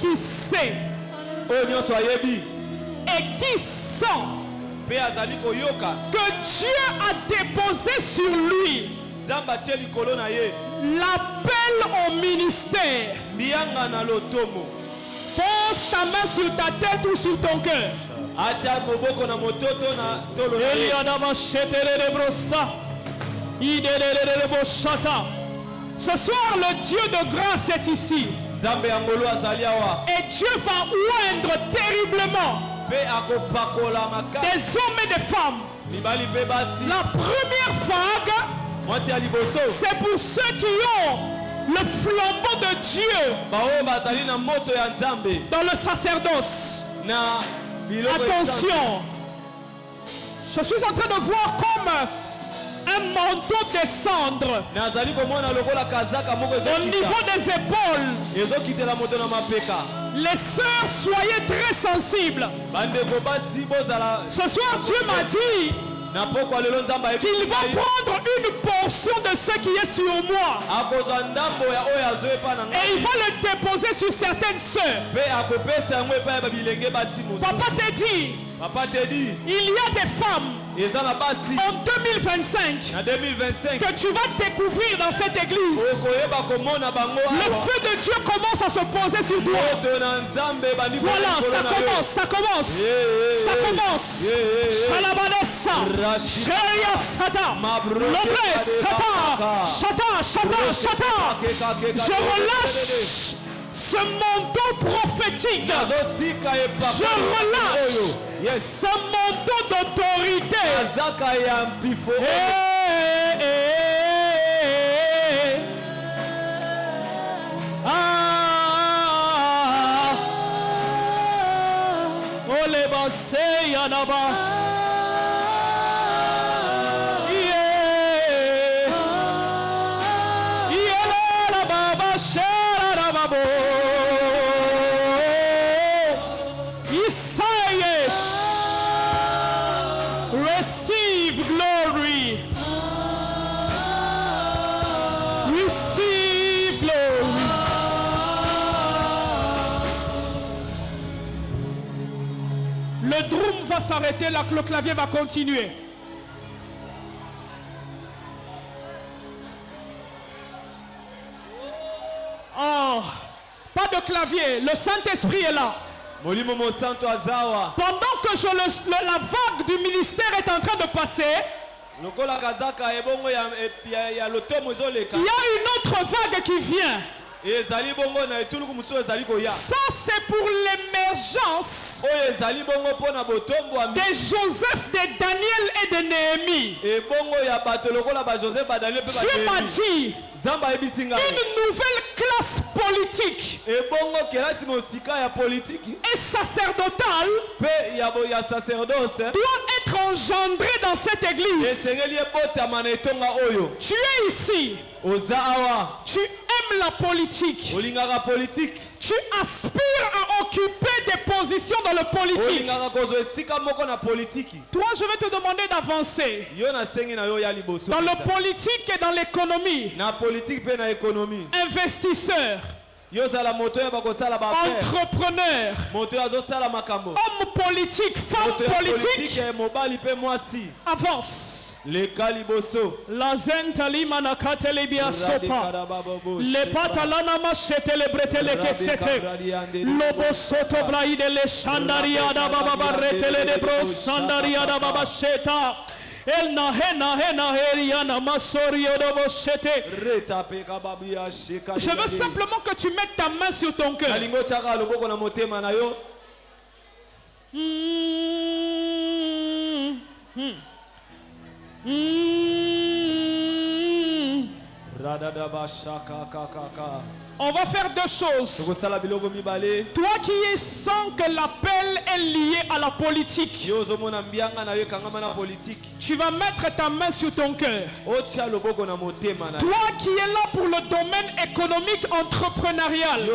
S2: qui sait et qui sent que Dieu a déposé sur lui l'appel au ministère. Pose ta main sur ta tête ou sur ton cœur. Ce soir, le Dieu de grâce est ici. Et Dieu va oindre terriblement des hommes et des femmes. La première vague, c'est pour ceux qui ont le flambeau de Dieu dans le sacerdoce. Attention, je suis en train de voir comme un manteau descendre au niveau des épaules. Les sœurs, soyez très sensibles. Ce soir, Dieu m'a dit qu'il va prendre une portion de ce qui est sur moi et il va le déposer sur certaines sœurs. Papa te dit, il y a des femmes en 2025 que tu vas découvrir dans cette église. Le feu de Dieu commence à se poser sur toi. Voilà, ça commence, ça commence, ça commence. Shalabanessa, Sheya Sata, Lobre Sata, Shata. Je relâche ce manteau prophétique. Je relâche ce manteau d'autorité. Oleba Seyanaba. Receive glory. Receive glory. Le drum va s'arrêter là, le clavier va continuer. Oh, pas de clavier, le Saint-Esprit est là. Pendant que la vague du ministère est en train de passer, il y a une autre vague qui vient. Ça, c'est pour l'émergence de Joseph, de Daniel et de Néhémie. Dieu m'a dit une nouvelle classe politique et sacerdotale doit être engendrée dans cette église. Tu es ici. Tu aimes la politique. Tu aspires à occuper des positions dans le politique. Toi, je vais te demander d'avancer dans le politique et dans l'économie. Investisseur, entrepreneur, homme politique, femme politique, avance. La zentali manakatele bia sopa. Le patalana machete le bretele kesete. Lobo soto braide le shandaria da baba barretele de bro sandaria da baba sheta. El na hena heriana masorio do bochete. Je veux simplement que tu mettes ta main sur ton cœur. On va faire deux choses. Toi qui sens que l'appel est lié à la politique, tu vas mettre ta main sur ton cœur. Toi qui es là pour le domaine économique entrepreneurial,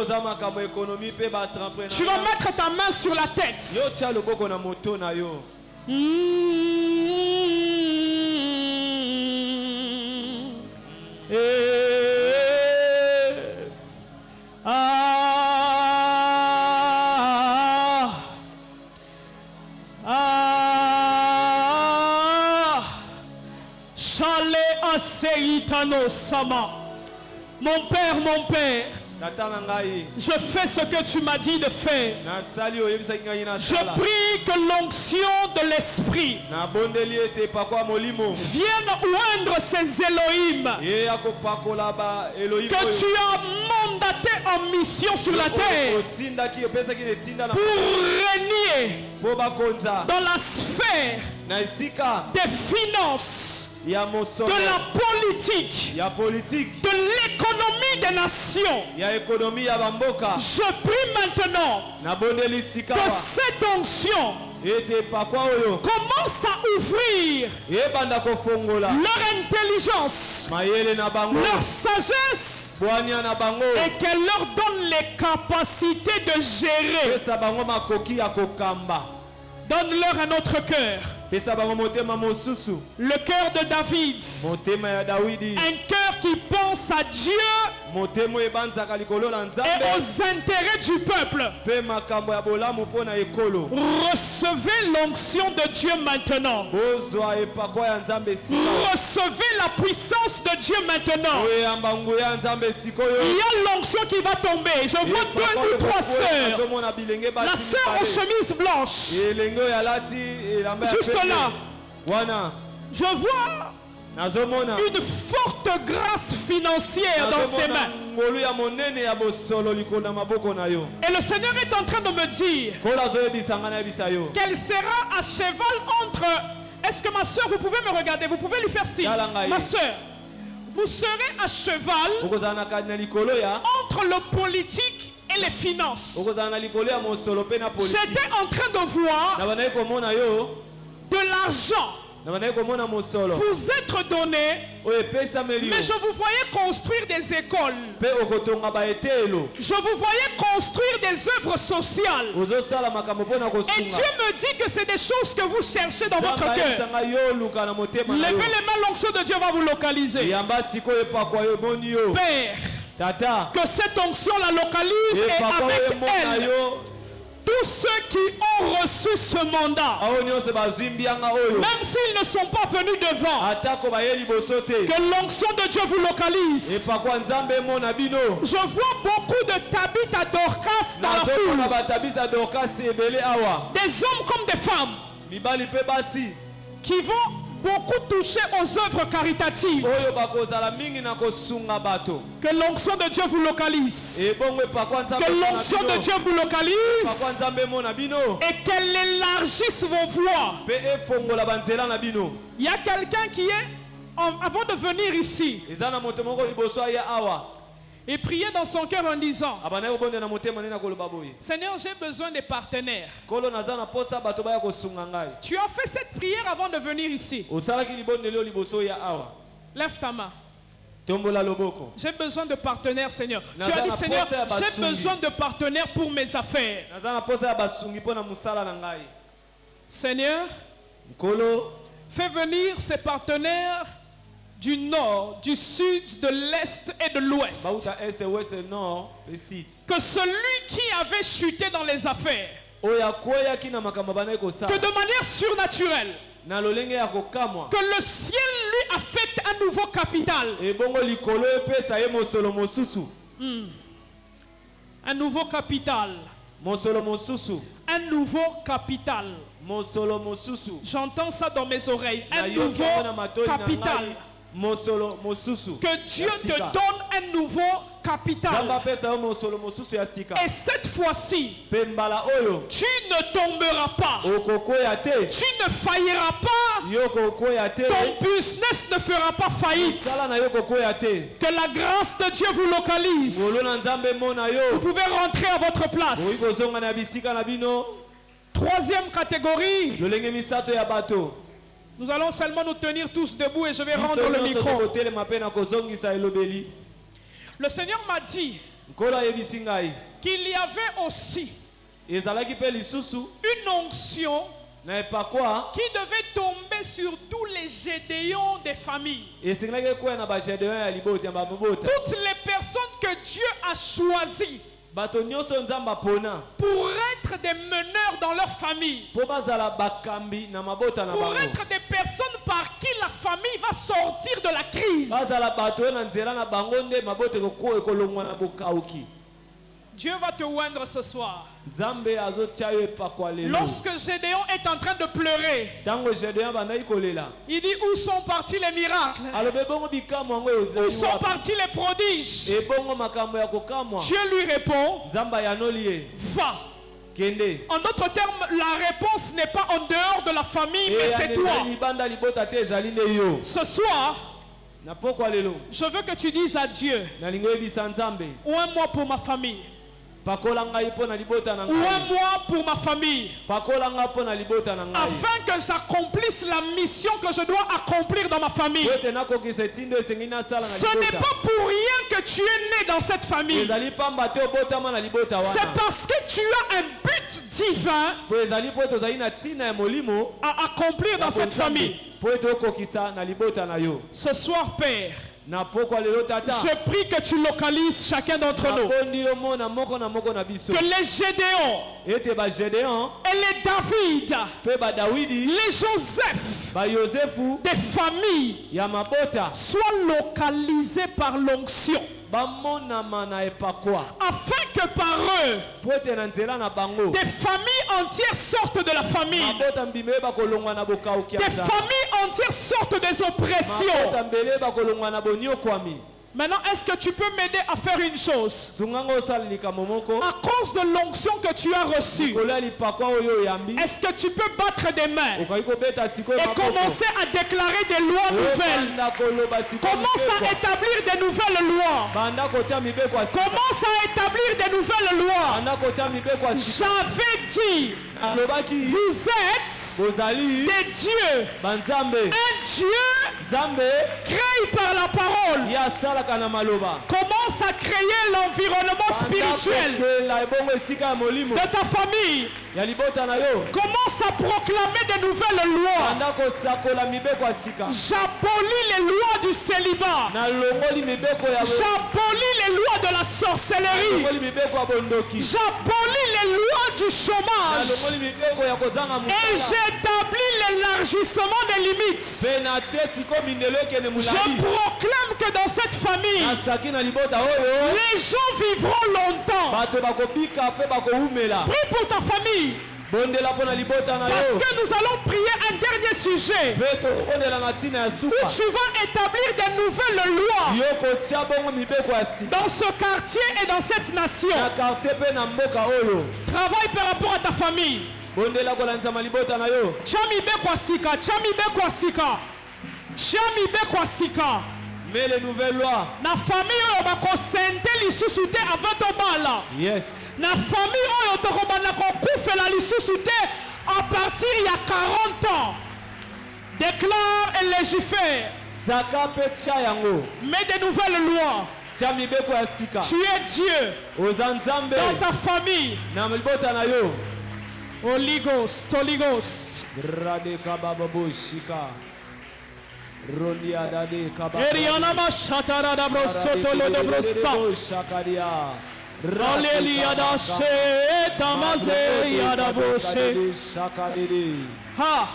S2: tu vas mettre ta main sur la tête. Chale aseitano sama. Mon Père, je fais ce que tu m'as dit de faire. Je prie que l'onction de l'Esprit vienne oindre ces Elohim que tu as mandaté en mission sur la terre pour régner dans la sphère des finances, de la politique, de l'économie des nations. Je prie maintenant que cette onction commence à ouvrir leur intelligence, leur sagesse, et qu'elle leur donne les capacités de gérer. Donne-leur un autre cœur. Le cœur de David. Un cœur qui pense à Dieu et aux intérêts du peuple. Recevez l'onction de Dieu maintenant. Recevez la puissance de Dieu maintenant. Il y a l'onction qui va tomber. Je vois 2 ou 3 sœurs. La sœur en chemise blanche. Juste là. Je vois une forte grâce financière dans ses mains. Et le Seigneur est en train de me dire qu'elle sera à cheval entre... Est-ce que ma soeur, vous pouvez me regarder? Vous pouvez lui faire signe. Ma soeur, vous serez à cheval entre le politique et les finances. J'étais en train de voir de l'argent vous être donné, mais je vous voyais construire des écoles, je vous voyais construire des œuvres sociales, et Dieu me dit que c'est des choses que vous cherchez dans votre cœur. Levez les mains, l'onction de Dieu va vous localiser. Père, que cette onction la localise et avec elle tous ceux qui ont reçu ce mandat, même s'ils ne sont pas venus devant, que l'onction de Dieu vous localise. Je vois beaucoup de Tabitha Dorcas dans la foule, des hommes comme des femmes qui vont beaucoup toucher aux œuvres caritatives. Que l'onction de Dieu vous localise. Que l'onction de Dieu vous localise. Et qu'elle élargisse vos voies. Il y a quelqu'un qui est, avant de venir ici, et prier dans son cœur en disant: Seigneur, j'ai besoin des partenaires. Tu as fait cette prière avant de venir ici. Lève ta main. J'ai besoin de partenaires, Seigneur. Tu as dit: Seigneur, j'ai besoin de partenaires pour mes affaires. Seigneur, fais venir ces partenaires du nord, du sud, de l'est et de l'ouest. Que celui qui avait chuté dans les affaires, que de manière surnaturelle, que le ciel lui affecte un nouveau capital. Un nouveau capital. Un nouveau capital. J'entends ça dans mes oreilles. Un nouveau capital. Que Dieu te donne un nouveau capital. Et cette fois-ci, tu ne tomberas pas. Tu ne failliras pas. Ton business ne fera pas faillite. Que la grâce de Dieu vous localise. Vous pouvez rentrer à votre place. Troisième catégorie. Nous allons seulement nous tenir tous debout et je vais rendre le micro. Le Seigneur m'a dit qu'il y avait aussi une onction qui devait tomber sur tous les gédéons des familles. Toutes les personnes que Dieu a choisies pour être des meneurs dans leur famille, pour être des personnes par qui la famille va sortir l'église. Dieu va te oindre ce soir. Lorsque Gédéon est en train de pleurer, il dit où sont partis les miracles? Où sont partis les prodiges? Dieu lui répond, va. En d'autres termes, la réponse n'est pas en dehors de la famille, mais c'est toi. Ce soir, je veux que tu dises à Dieu, oins-moi pour ma famille. Ou un mois pour ma famille, afin que j'accomplisse la mission que je dois accomplir dans ma famille. Ce n'est pas pour rien que tu es né dans cette famille. C'est parce que tu as un but divin à accomplir dans cette famille. Ce soir, Père, je prie que tu localises chacun d'entre nous. Que les Gédéons et les David, les Joseph, des familles soient localisés par l'onction. Afin que par eux, des familles entières sortent de la famine. Des familles entières sortent des oppressions. Maintenant, est-ce que tu peux m'aider à faire une chose? À cause de l'onction que tu as reçue, est-ce que tu peux battre des mains et commencer à déclarer des lois nouvelles? Commence à établir des nouvelles lois. Commence à établir des nouvelles lois. J'avais dit, vous êtes des dieux. Un Dieu créé par la parole. Commence à créer l'environnement spirituel de ta famille. Commence à proclamer de nouvelles lois. J'abolis les lois du célibat. J'abolis les lois de la sorcellerie. J'abolis les lois du chômage. Et j'établis l'élargissement des limites. Je proclame que dans cette famille, les gens vivront longtemps. Prie pour ta famille. Parce que nous allons prier un dernier sujet où tu vas établir de nouvelles lois dans ce quartier et dans cette nation. Travaille par rapport à ta famille.
S1: Mais les nouvelles lois.
S2: Na famille va consenter lisusu te avant to bala.
S1: Yes.
S2: Na famille oyo to kobana ko kufela lisusu te à partir il y a 40 ans. Déclare et légifère.
S1: Saka pecha yango.
S2: Mets des nouvelles lois. Tu es Dieu. Dans ta famille.
S1: Na mlibota na yo.
S2: Holy Ghost, Holy Ghost. Eriana mashatara da brosoto lo do brosa. Aleluya da she tamaze ya da boshe. Ha.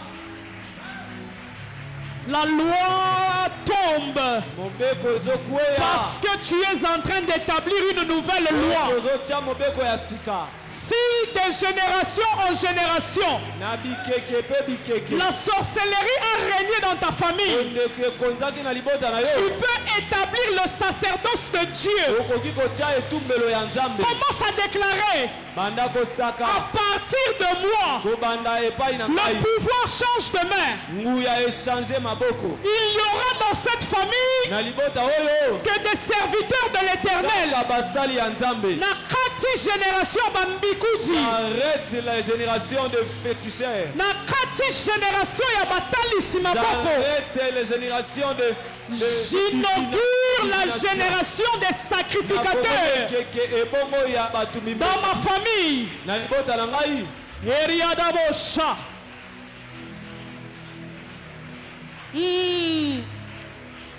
S2: La loi tombe parce que tu es en train d'établir une nouvelle loi. Si de génération en génération la sorcellerie a régné dans ta famille, tu peux établir le sacerdoce de Dieu. Commence à déclarer: à partir de moi, le pouvoir change de main. Il y aura dans cette famille que des serviteurs de l'Éternel. Nakati génération bambikuzi.
S1: Arrête la génération de féticheurs.
S2: Nakati génération ya batalisi maboko.
S1: Arrête les générations de
S2: j'inaugure la génération des sacrificateurs dans ma famille. Eriadabosha.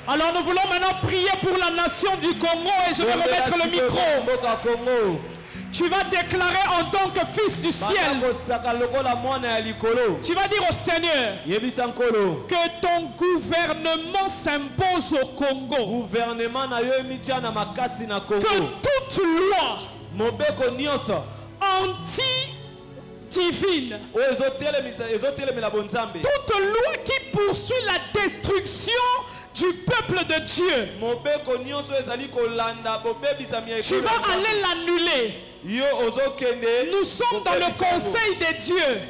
S2: Alors nous voulons maintenant prier pour la nation du Congo et je vais remettre le micro. Tu vas déclarer en tant que fils du ciel. Tu vas dire au Seigneur que ton gouvernement s'impose au Congo. Que toute loi anti-divine, toute loi qui poursuit la destruction du peuple de Dieu, tu vas aller l'annuler. Nous sommes dans le conseil des dieux.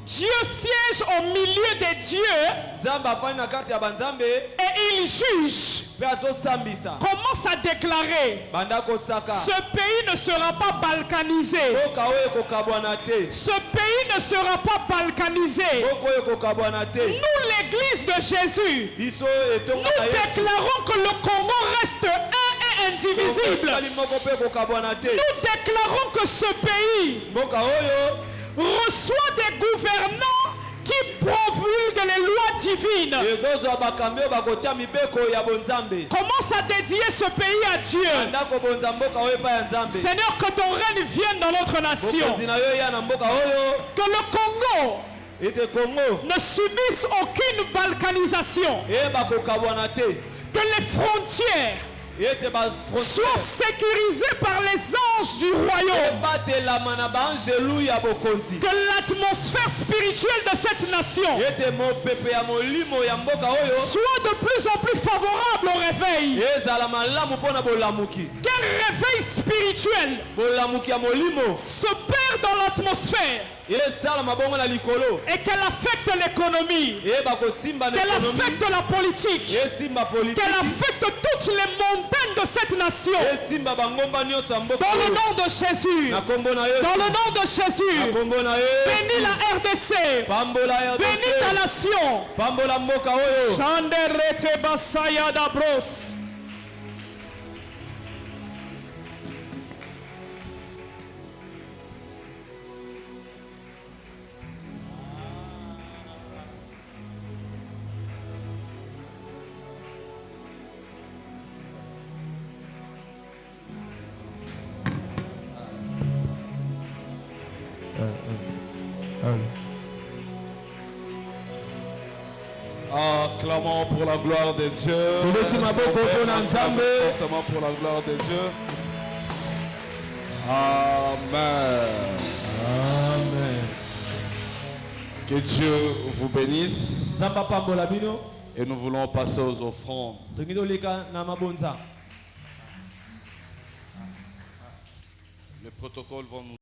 S2: Dieu siège au milieu des dieux et il juge. Commence à déclarer: ce pays ne sera pas balkanisé. Ce pays ne sera pas balkanisé. Nous, l'église de Jésus, nous déclarons que le Congo reste un et indivisible. Nous déclarons que ce pays reçoit des gouvernants qui promulguent les lois divines. Commence à dédier ce pays à Dieu. Seigneur, que ton règne vienne dans notre nation. Que le Congo ne subisse aucune balkanisation. Que les frontières soient sécurisées par les anges du royaume. Que l'atmosphère spirituelle de cette nation soit de plus en plus favorable au réveil. Qu'un réveil spirituel se perd dans l'atmosphère et qu'elle affecte l'économie, qu'elle affecte la politique, qu'elle affecte toutes les montagnes de cette nation. Dans le nom de Jésus, dans le nom de Jésus, bénis la RDC, bénis ta nation. Chanderete basaya dabros.
S3: Acclamons pour la gloire de Dieu. Acclamons pour la gloire de Dieu. Amen.
S1: Amen.
S3: Que Dieu vous bénisse. Et nous voulons passer aux offrandes. Les protocoles vont nous